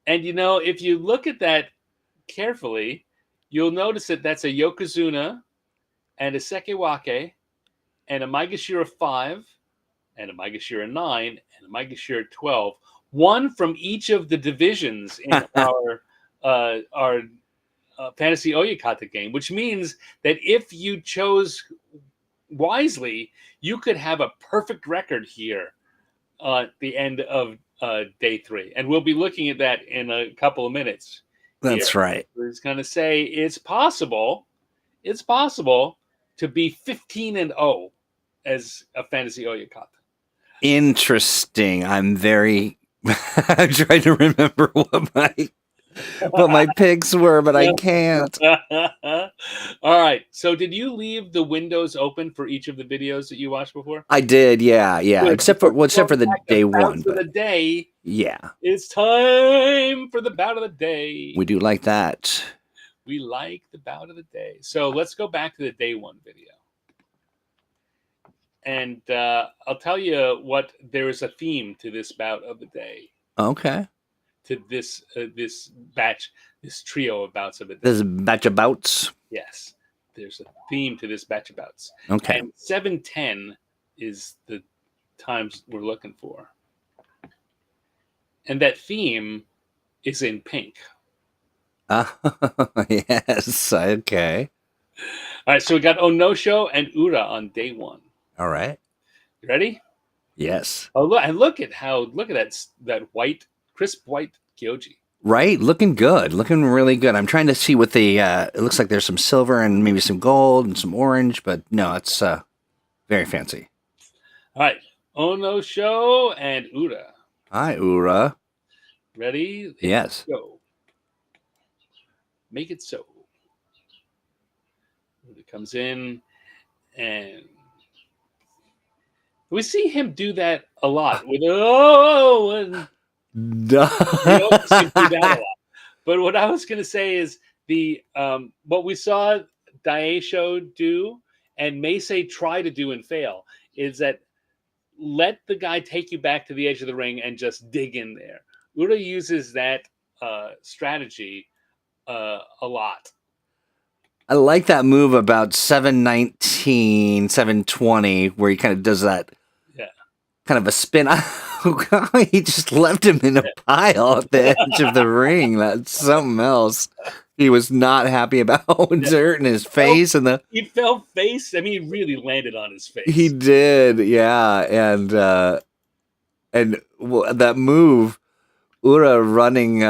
if you look at that carefully, you'll notice that that's a Yokozuna and a Sekewake and a Maegashira 5 and a Maegashira 9 and a Maegashira 12. 1 from each of the divisions in our Fantasy Oyakata game, which means that if you chose wisely, you could have a perfect record here at the end of day 3. And we'll be looking at that in a couple of minutes. That's right. We're just going to say it's possible to be 15-0 as a Fantasy Oyakata. Interesting. I'm trying to remember what my picks were, but I can't. All right. So did you leave the windows open for each of the videos that you watched before? I did, yeah. Good. Except for the day 1. For the day. Yeah. It's time for the bout of the day. We do like that. We like the bout of the day. So let's go back to the day 1 video. And I'll tell you what, there is a theme to this bout of the day. Okay. To this batch, this trio of bouts of the day. This batch of bouts? Yes. There's a theme to this batch of bouts. Okay. And 7:10 is the times we're looking for. And that theme is in pink. Yes. Okay. All right, so we got Onosho and Ura on day 1. All right. You ready? Yes. Oh, look at that white, crisp white Kyoji. Right, looking good, looking really good. I'm trying to see what the. It looks like there's some silver and maybe some gold and some orange, but no, it's very fancy. All right, Onosho and Ura. Hi, Ura. Ready? Yes. Go. Make it so. Ura comes in, and we see him do that a lot with and do that a lot. But what I was going to say is what we saw Daieisho do and Meisei try to do and fail is that let the guy take you back to the edge of the ring and just dig in there. Ura uses that strategy a lot. I like that move about 719, 720, where he kind of does that kind of a spin. He just left him in a pile at the edge of the ring. That's something else. He was not happy about dirt in his face. He fell face. I mean, he really landed on his face. He did, yeah. And that move, Ura running...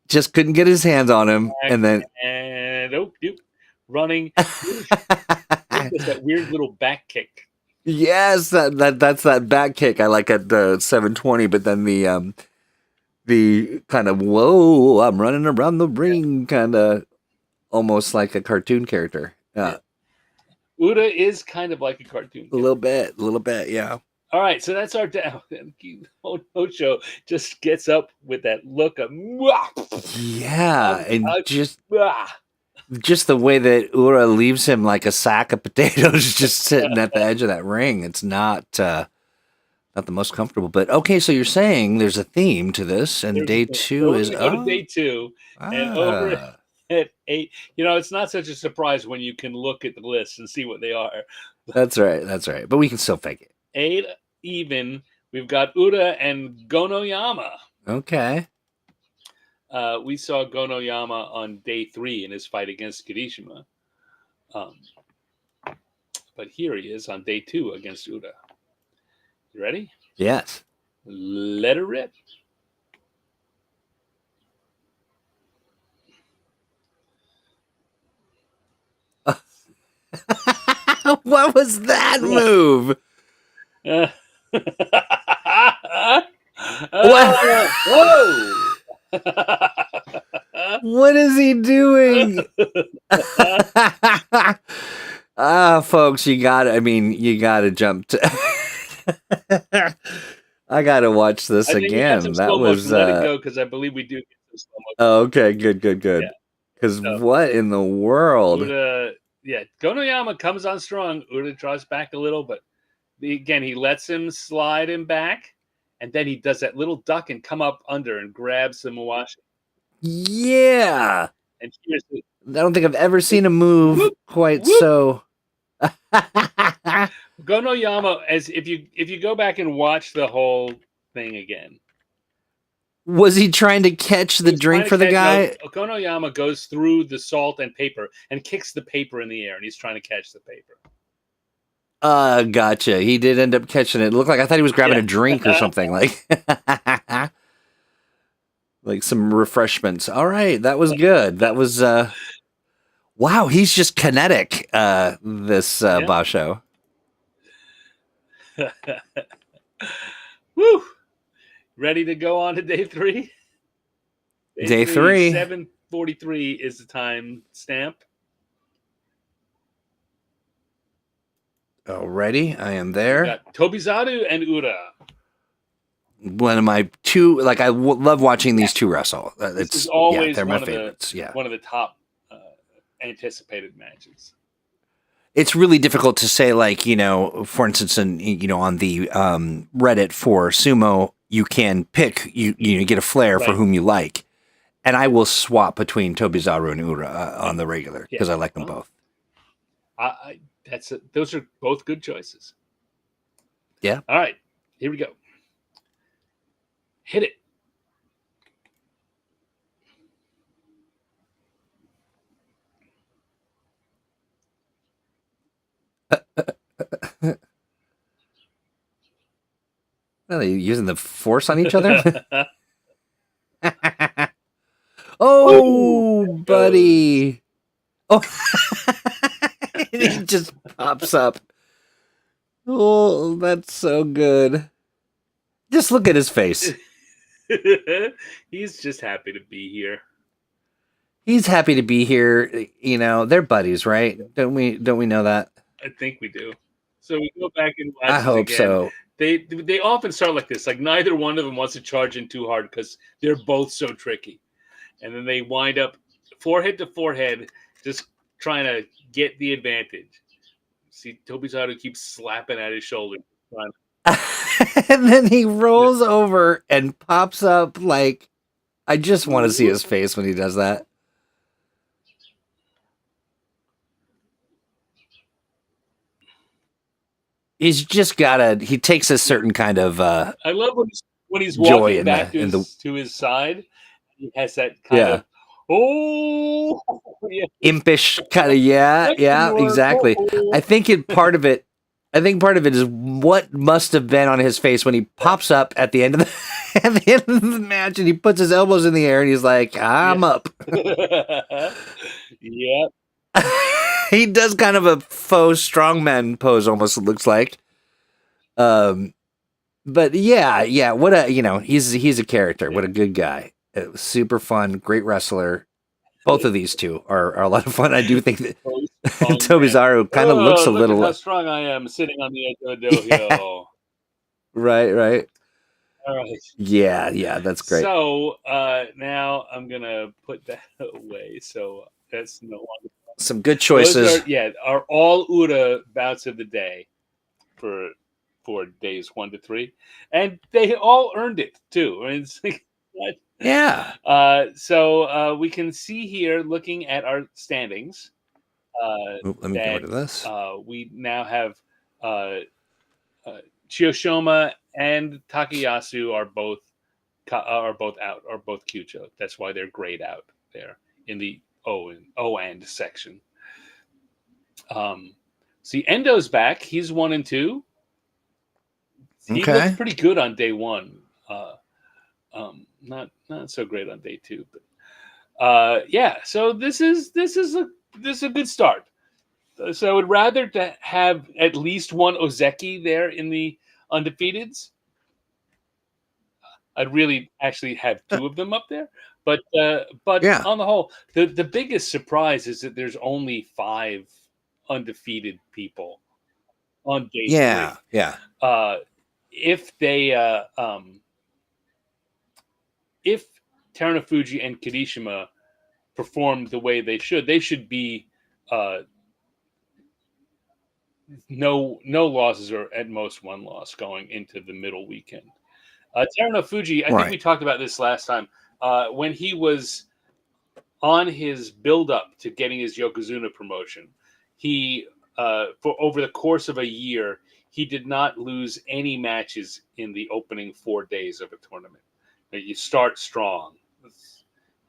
just couldn't get his hands on him, and running that weird little back kick. Yes, that's that back kick I like at the 720, but then the kind of whoa, I'm running around the ring, kind of almost like a cartoon character. Yeah, Ura is kind of like a cartoon. A little bit, yeah. All right, so that's our down. Onosho just gets up with that look of just the way that Ura leaves him like a sack of potatoes just sitting at the edge of that ring. It's not the most comfortable. But okay, so you're saying there's a theme to this, and day 2 is day 2, and over at 8. It's not such a surprise when you can look at the list and see what they are. That's right. But we can still fake it. 8 even. We've got Ura and Gonoyama. Okay. We saw Gonoyama on day 3 in his fight against Kirishima. But here he is on day 2 against Ura. You ready? Yes. Let her rip. What was that move? Whoa! What is he doing? Folks, you gotta jump to. I gotta watch this again. That was. Let it go because I believe we do get some slow motion. Oh, okay, good. Because what in the world? Gonoyama comes on strong. Ura draws back a little, but again he lets him slide him back, and then he does that little duck and come up under and grabs the Mawashi. Yeah. And here's I don't think I've ever seen a move quite so. Gonoyama, as if you go back and watch the whole thing again. Was he trying to catch the drink for the guy? No, Gonoyama goes through the salt and paper and kicks the paper in the air, and he's trying to catch the paper. Gotcha. He did end up catching it. It looked like I thought he was grabbing a drink or something, like like some refreshments. All right, that was good. That was wow. He's just kinetic. This Basho. Woo! Ready to go on to day 3? Day 3. 7:43 is the time stamp. Alrighty, I am there. We got Tobizaru and Ura. One of my two, like I love watching these two wrestle. It's always they're my favorites. One of the top anticipated matches. It's really difficult to say, like, for instance, on the Reddit for sumo, you can pick, you get a flair for whom you like. And I will swap between Tobizaru and Ura on the regular because I like them both. Those are both good choices. Yeah. All right, here we go. Hit it. Are they using the force on each other? Oh, buddy. Oh, he just pops up. Oh, that's so good. Just look at his face. He's just happy to be here. He's happy to be here. They're buddies, right? Don't we know that? I think we do. So we go back and watch. I hope so. They often start like this. Like neither one of them wants to charge in too hard because they're both so tricky, and then they wind up forehead to forehead, just trying to get the advantage. See, Tobizaru keeps slapping at his shoulder. And then he rolls over and pops up like, I just want to see his face when he does that. He's just he takes a certain kind of I love when he's walking back to his side. He has that kind of impish kind of exactly. I think part of it is what must have been on his face when he pops up at the end of the match and he puts his elbows in the air and he's like, I'm up. Yep. He does kind of a faux strongman pose, almost, it looks like. But yeah, what he's a character. What a good guy. It was super fun, great wrestler. Both of these two are a lot of fun. I do think that Tobizaru kind of looks a little. Look at how strong I am sitting on the edge of a dohyo. Yeah. Right. All right. Yeah, that's great. So now I'm gonna put that away. So that's no longer some good choices. Are all Ura bouts of the day for days 1 to 3, and they all earned it too. I mean, it's like, what? Yeah. So we can see here, looking at our standings. Let me go to this. We now have Chiyoshima and Takayasu are both out, are both Kyucho. That's why they're grayed out there in the O and section. See, Endo's back. He's 1-2. He looked pretty good on day one. Not so great on day two, but yeah. So this is a good start. So I would rather to have at least one Ozeki there in the undefeateds. I'd really actually have two of them up there. But on the whole, the biggest surprise is that there's only 5 undefeated people on day 3. Yeah. If they if Terunofuji and Kirishima perform the way they should be no losses, or at most 1 loss going into the middle weekend. Terunofuji, I think we talked about this last time, when he was on his build-up to getting his Yokozuna promotion, he for over the course of a year, he did not lose any matches in the opening 4 days of a tournament. You start strong.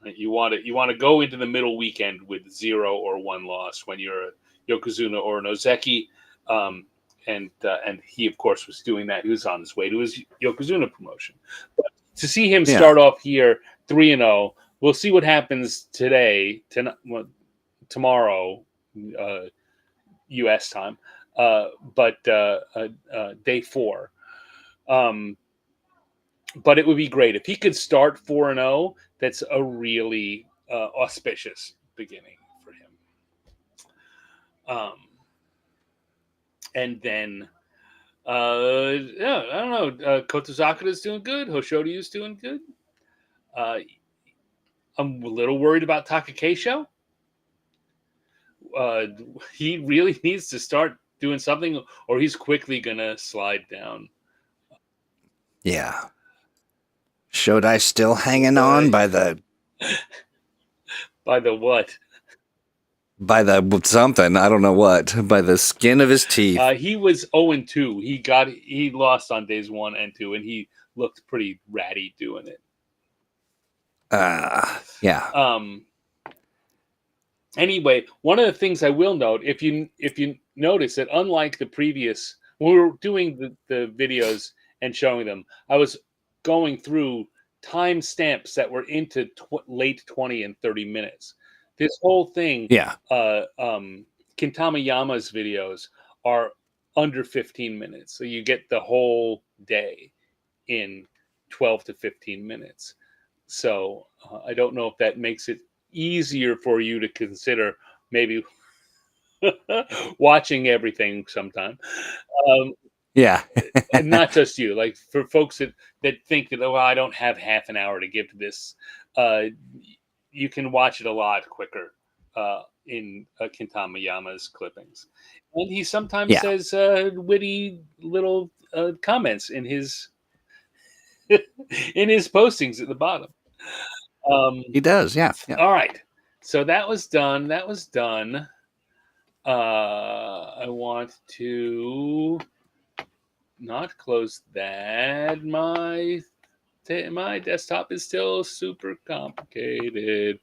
You want to go into the middle weekend with 0 or 1 loss when you're a Yokozuna or an Ozeki. And he, of course, was doing that. He was on his way to his Yokozuna promotion. But to see him start off here 3-0, we'll see what happens tomorrow, U.S. time. But day 4. But it would be great if he could start 4-0. That's a really auspicious beginning for him. And then, I don't know. Kotozakura is doing good. Hoshoryu is doing good. I'm a little worried about Takakeisho. He really needs to start doing something, or he's quickly gonna slide down. Yeah. Shodai still hanging on by the what? By the something, I don't know what. By the skin of his teeth. He was 0-2. He lost on days 1 and 2, and he looked pretty ratty doing it. Yeah. Anyway, one of the things I will note, if you notice that unlike the previous, when we were doing the videos and showing them, I was going through time stamps that were into late 20 and 30 minutes. This whole thing, Kintamayama's videos are under 15 minutes. So you get the whole day in 12 to 15 minutes. So I don't know if that makes it easier for you to consider maybe watching everything sometime. And not just you, like for folks that think that, I don't have half an hour to give to this, you can watch it a lot quicker in Kintamayama's clippings. And he sometimes says witty little comments in his postings at the bottom. He does, yeah. All right. So that was done. I want to not close that. My desktop is still super complicated,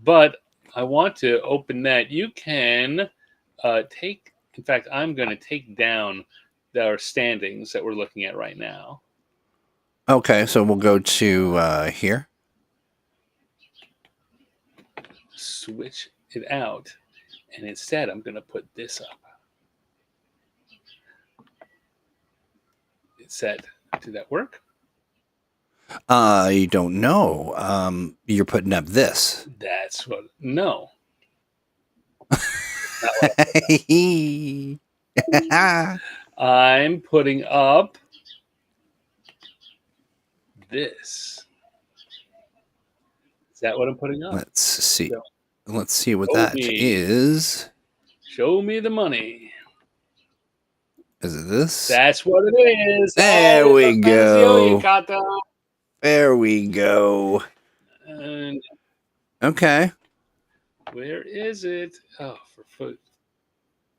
but I want to open that. You can in fact, I'm going to take down our standings that we're looking at right now. Okay, so we'll go to here. Switch it out, and instead I'm going to put this up. It said, did that work? You don't know. You're putting up this. That's what. No. I'm putting up this. Is that what I'm putting up? Let's see. Let's see what that is. Show me the money. Is it this? That's what it is. There we go. There we go. Okay. Where is it? Oh, for foot.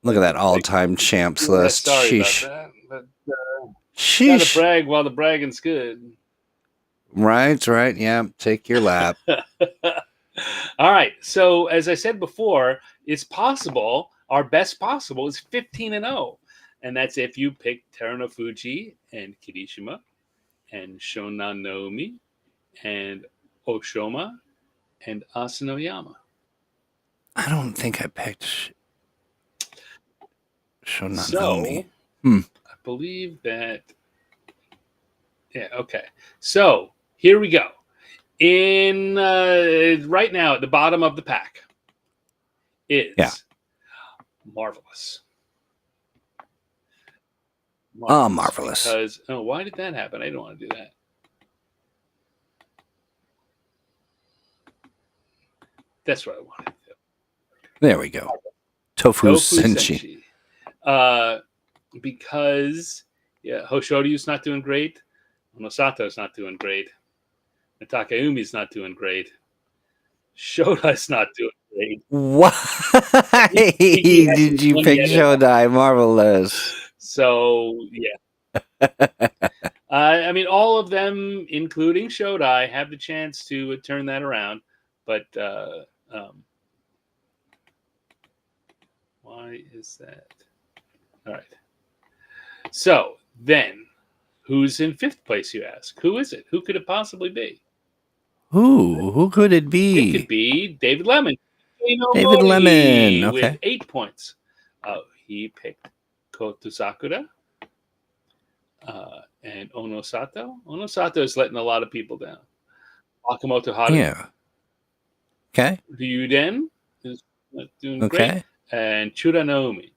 Look at that all-time champs list. Sorry about that. But, gotta brag while the bragging's good. Right. Yeah. Take your lap. All right. So, as I said before, it's possible our best possible is 15-0. And that's if you pick Terunofuji and Kirishima and Shonanomi and Oshoma and Asanoyama. I don't think I picked Shonanomi. So, I believe that... Yeah, okay. So, here we go. In right now, at the bottom of the pack is Marvelous. Marvelous. Because, why did that happen? I didn't want to do that. That's what I wanted to do. There we go. Tofu Senshi. Because, Hoshoryu's not doing great. Onosato's not doing great. Mitakeumi's not doing great. Shoda's not doing great. Why did you pick Shodai? Marvelous. So, yeah. I mean, all of them, including Shodai, have the chance to turn that around. But why is that? All right. So, then, who's in 5th place, you ask? Who is it? Who could it possibly be? Who could it be? It could be David Lemon. David Lemon, okay. With 8 points. He picked Kotozakura and Onosato. Onosato is letting a lot of people down. Wakamotoharu. Yeah. Okay. Ryuden is not doing great. And Churanomi.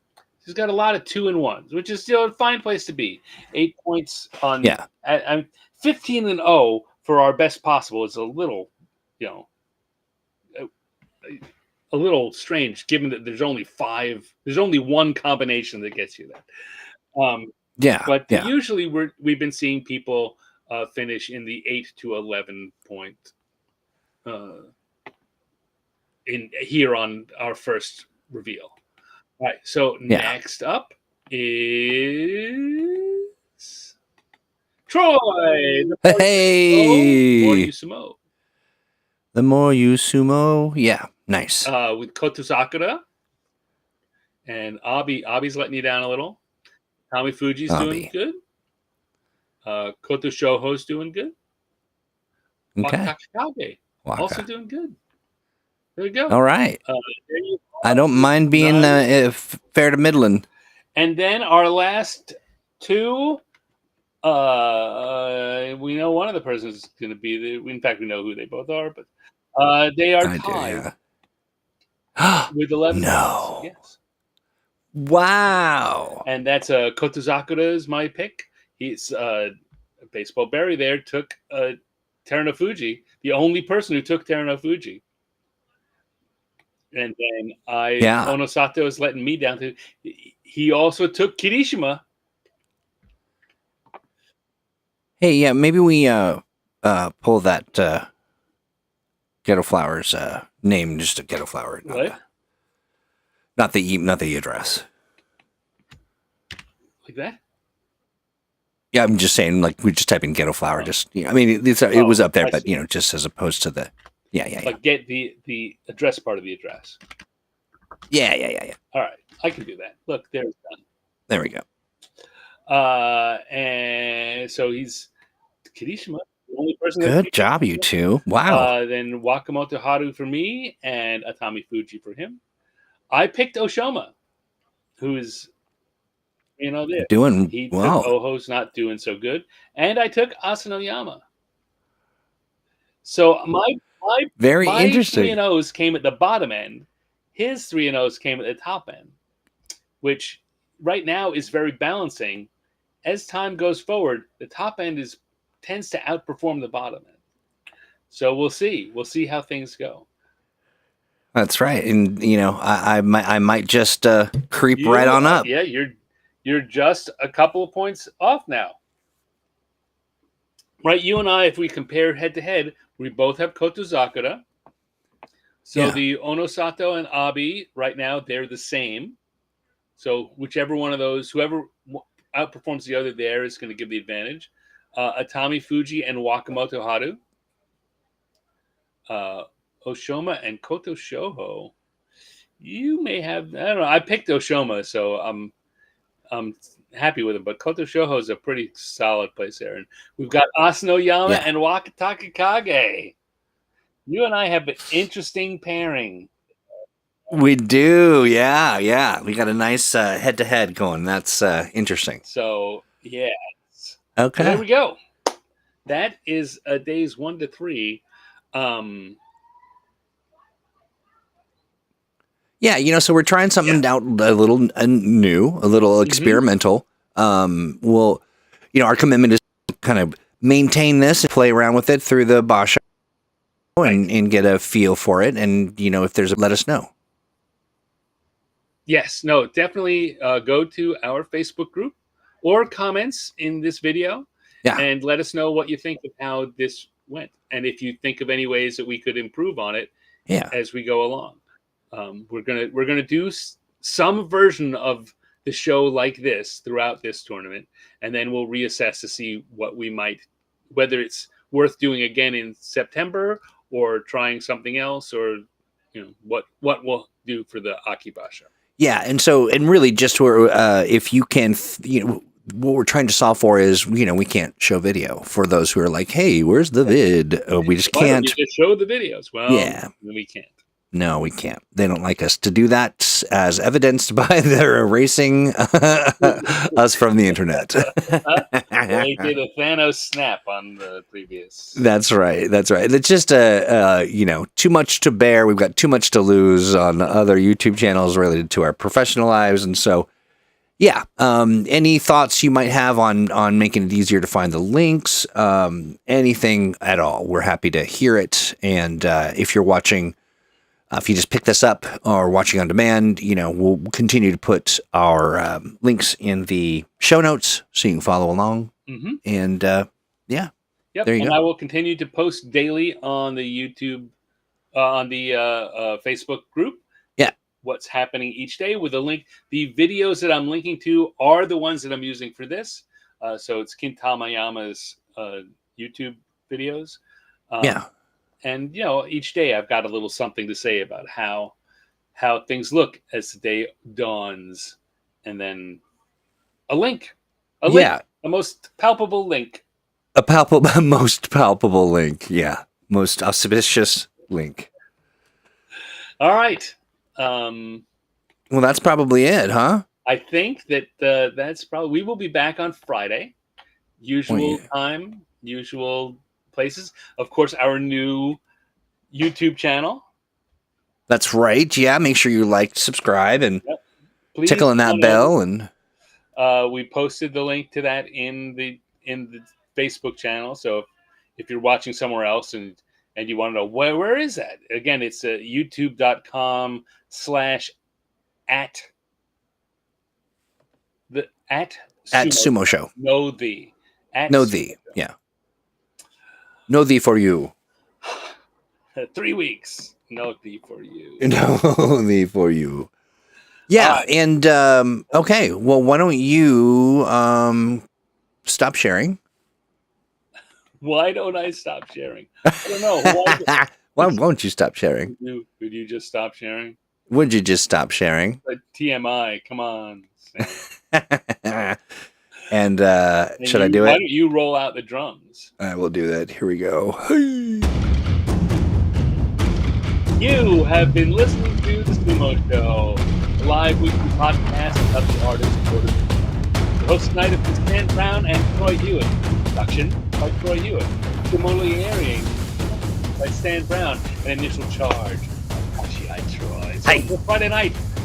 He's got a lot of 2-1s, which is still a fine place to be. 8 points on... Yeah. 15-0 for our best possible is a little, a little strange, given that there's only one combination that gets you that. But usually we've been seeing people finish in the 8 to 11 point in here on our first reveal. All right, so next up is Troy. Hey, More you sumo. The more you sumo, yeah, nice. With Kotozakura and Abi's letting you down a little. Atamifuji's doing good. Koto Shoho's doing good. Wakatakakage also doing good. There we go. All right. I don't mind being fair to middling. And then our last two, we know one of the persons is going to be in fact, we know who they both are, but they are tied with 11 points. Yes. Wow. And that's Kotozakura is my pick. He's Baseball Berry there took Terunofuji, the only person who took Terunofuji. And then Onosato is letting me down. He also took Kirishima. Hey, yeah, maybe we pull that Ghetto Flowers name, just a Ghetto Flower. Not the address. Like that? Yeah, I'm just saying, like, we just type in Ghetto Flower. Just, I mean, it was up there, but just as opposed to the, Like get the address part of the address. Yeah. All right, I can do that. Look, there's done. There we go. And so he's Kirishima, the only person. Good job, you two. Wow. Then Wakamotoharu for me and Atamifuji for him. I picked Oshoma, who is, there. Doing he well. Took Oho's not doing so good. And I took Asanoyama. So my very interesting. 3-0s came at the bottom end. His 3-0s came at the top end, which right now is very balancing. As time goes forward, the top end tends to outperform the bottom end. So we'll see. We'll see how things go. That's right, and I might just creep right on up. Yeah, you're just a couple of points off now. Right, you and I, if we compare head to head, we both have Kotozakura. So the Onosato and Abi, right now, they're the same. So whichever one of those, whoever outperforms the other there is going to give the advantage. Atamifuji and Wakamotoharu. Oshoma and Koto Shoho. You may have. I don't know. I picked Oshoma, so I'm happy with him. But Koto Shoho is a pretty solid place there, and we've got Asanoyama and Wakatakakage. You and I have an interesting pairing. We do, yeah. We got a nice head-to-head going. That's interesting. So yeah. Okay. So there we go. That is days 1 to 3. Yeah, so we're trying something out a little new, a little experimental. We'll, our commitment is to kind of maintain this and play around with it through the Basho and get a feel for it. And, if there's, let us know. Yes, no, definitely go to our Facebook group or comments in this video and let us know what you think of how this went. And if you think of any ways that we could improve on it as we go along. We're gonna do some version of the show like this throughout this tournament, and then we'll reassess to see what we might, whether it's worth doing again in September or trying something else, or what we'll do for the Akibasho. Yeah, and really just where if you can, what we're trying to solve for is we can't show video for those who are like, hey, where's the vid? We just can't. You just show the videos. Well, we can't. No, we can't. They don't like us to do that, as evidenced by their erasing us from the internet. They did a Thanos snap on the previous. That's right. It's just too much to bear. We've got too much to lose on other YouTube channels related to our professional lives, and so any thoughts you might have on making it easier to find the links, anything at all, we're happy to hear it. And if you're watching. If you just pick this up or watching on demand, we'll continue to put our links in the show notes so you can follow along. And there you go. I will continue to post daily on the YouTube, on the Facebook group. Yeah, what's happening each day with a link. The videos that I'm linking to are the ones that I'm using for this. So it's Kintamayama's YouTube videos. And each day I've got a little something to say about how things look as the day dawns, and then a link, a most palpable link, most palpable link, most auspicious link. All right. Well, that's probably it, huh? I think that that's probably. We will be back on Friday, usual time, usual places. Of course, our new YouTube channel. That's right. Yeah, make sure you like, subscribe, and tickle in that bell. And we posted the link to that in the Facebook channel. So if you're watching somewhere else and you want to know where is that, again, it's youtube.com/@ Sumo Show. No the. No thee for you. 3 weeks. No thee for you. No thee for you. Yeah, and okay. Well, why don't you stop sharing? Why don't I stop sharing? I don't know. Why won't you stop sharing? Would you just stop sharing? Would you just stop sharing? Like TMI, come on. And should I do it? Why don't you roll out the drums? I will do that. Here we go. You have been listening to The Sumo Show, a live weekly podcast of the artist Quarter. The host tonight is Stan Brown and Troy Hewitt. Production by Troy Hewitt. Familiaring by Stan Brown. An initial charge by Troy. So for Friday night,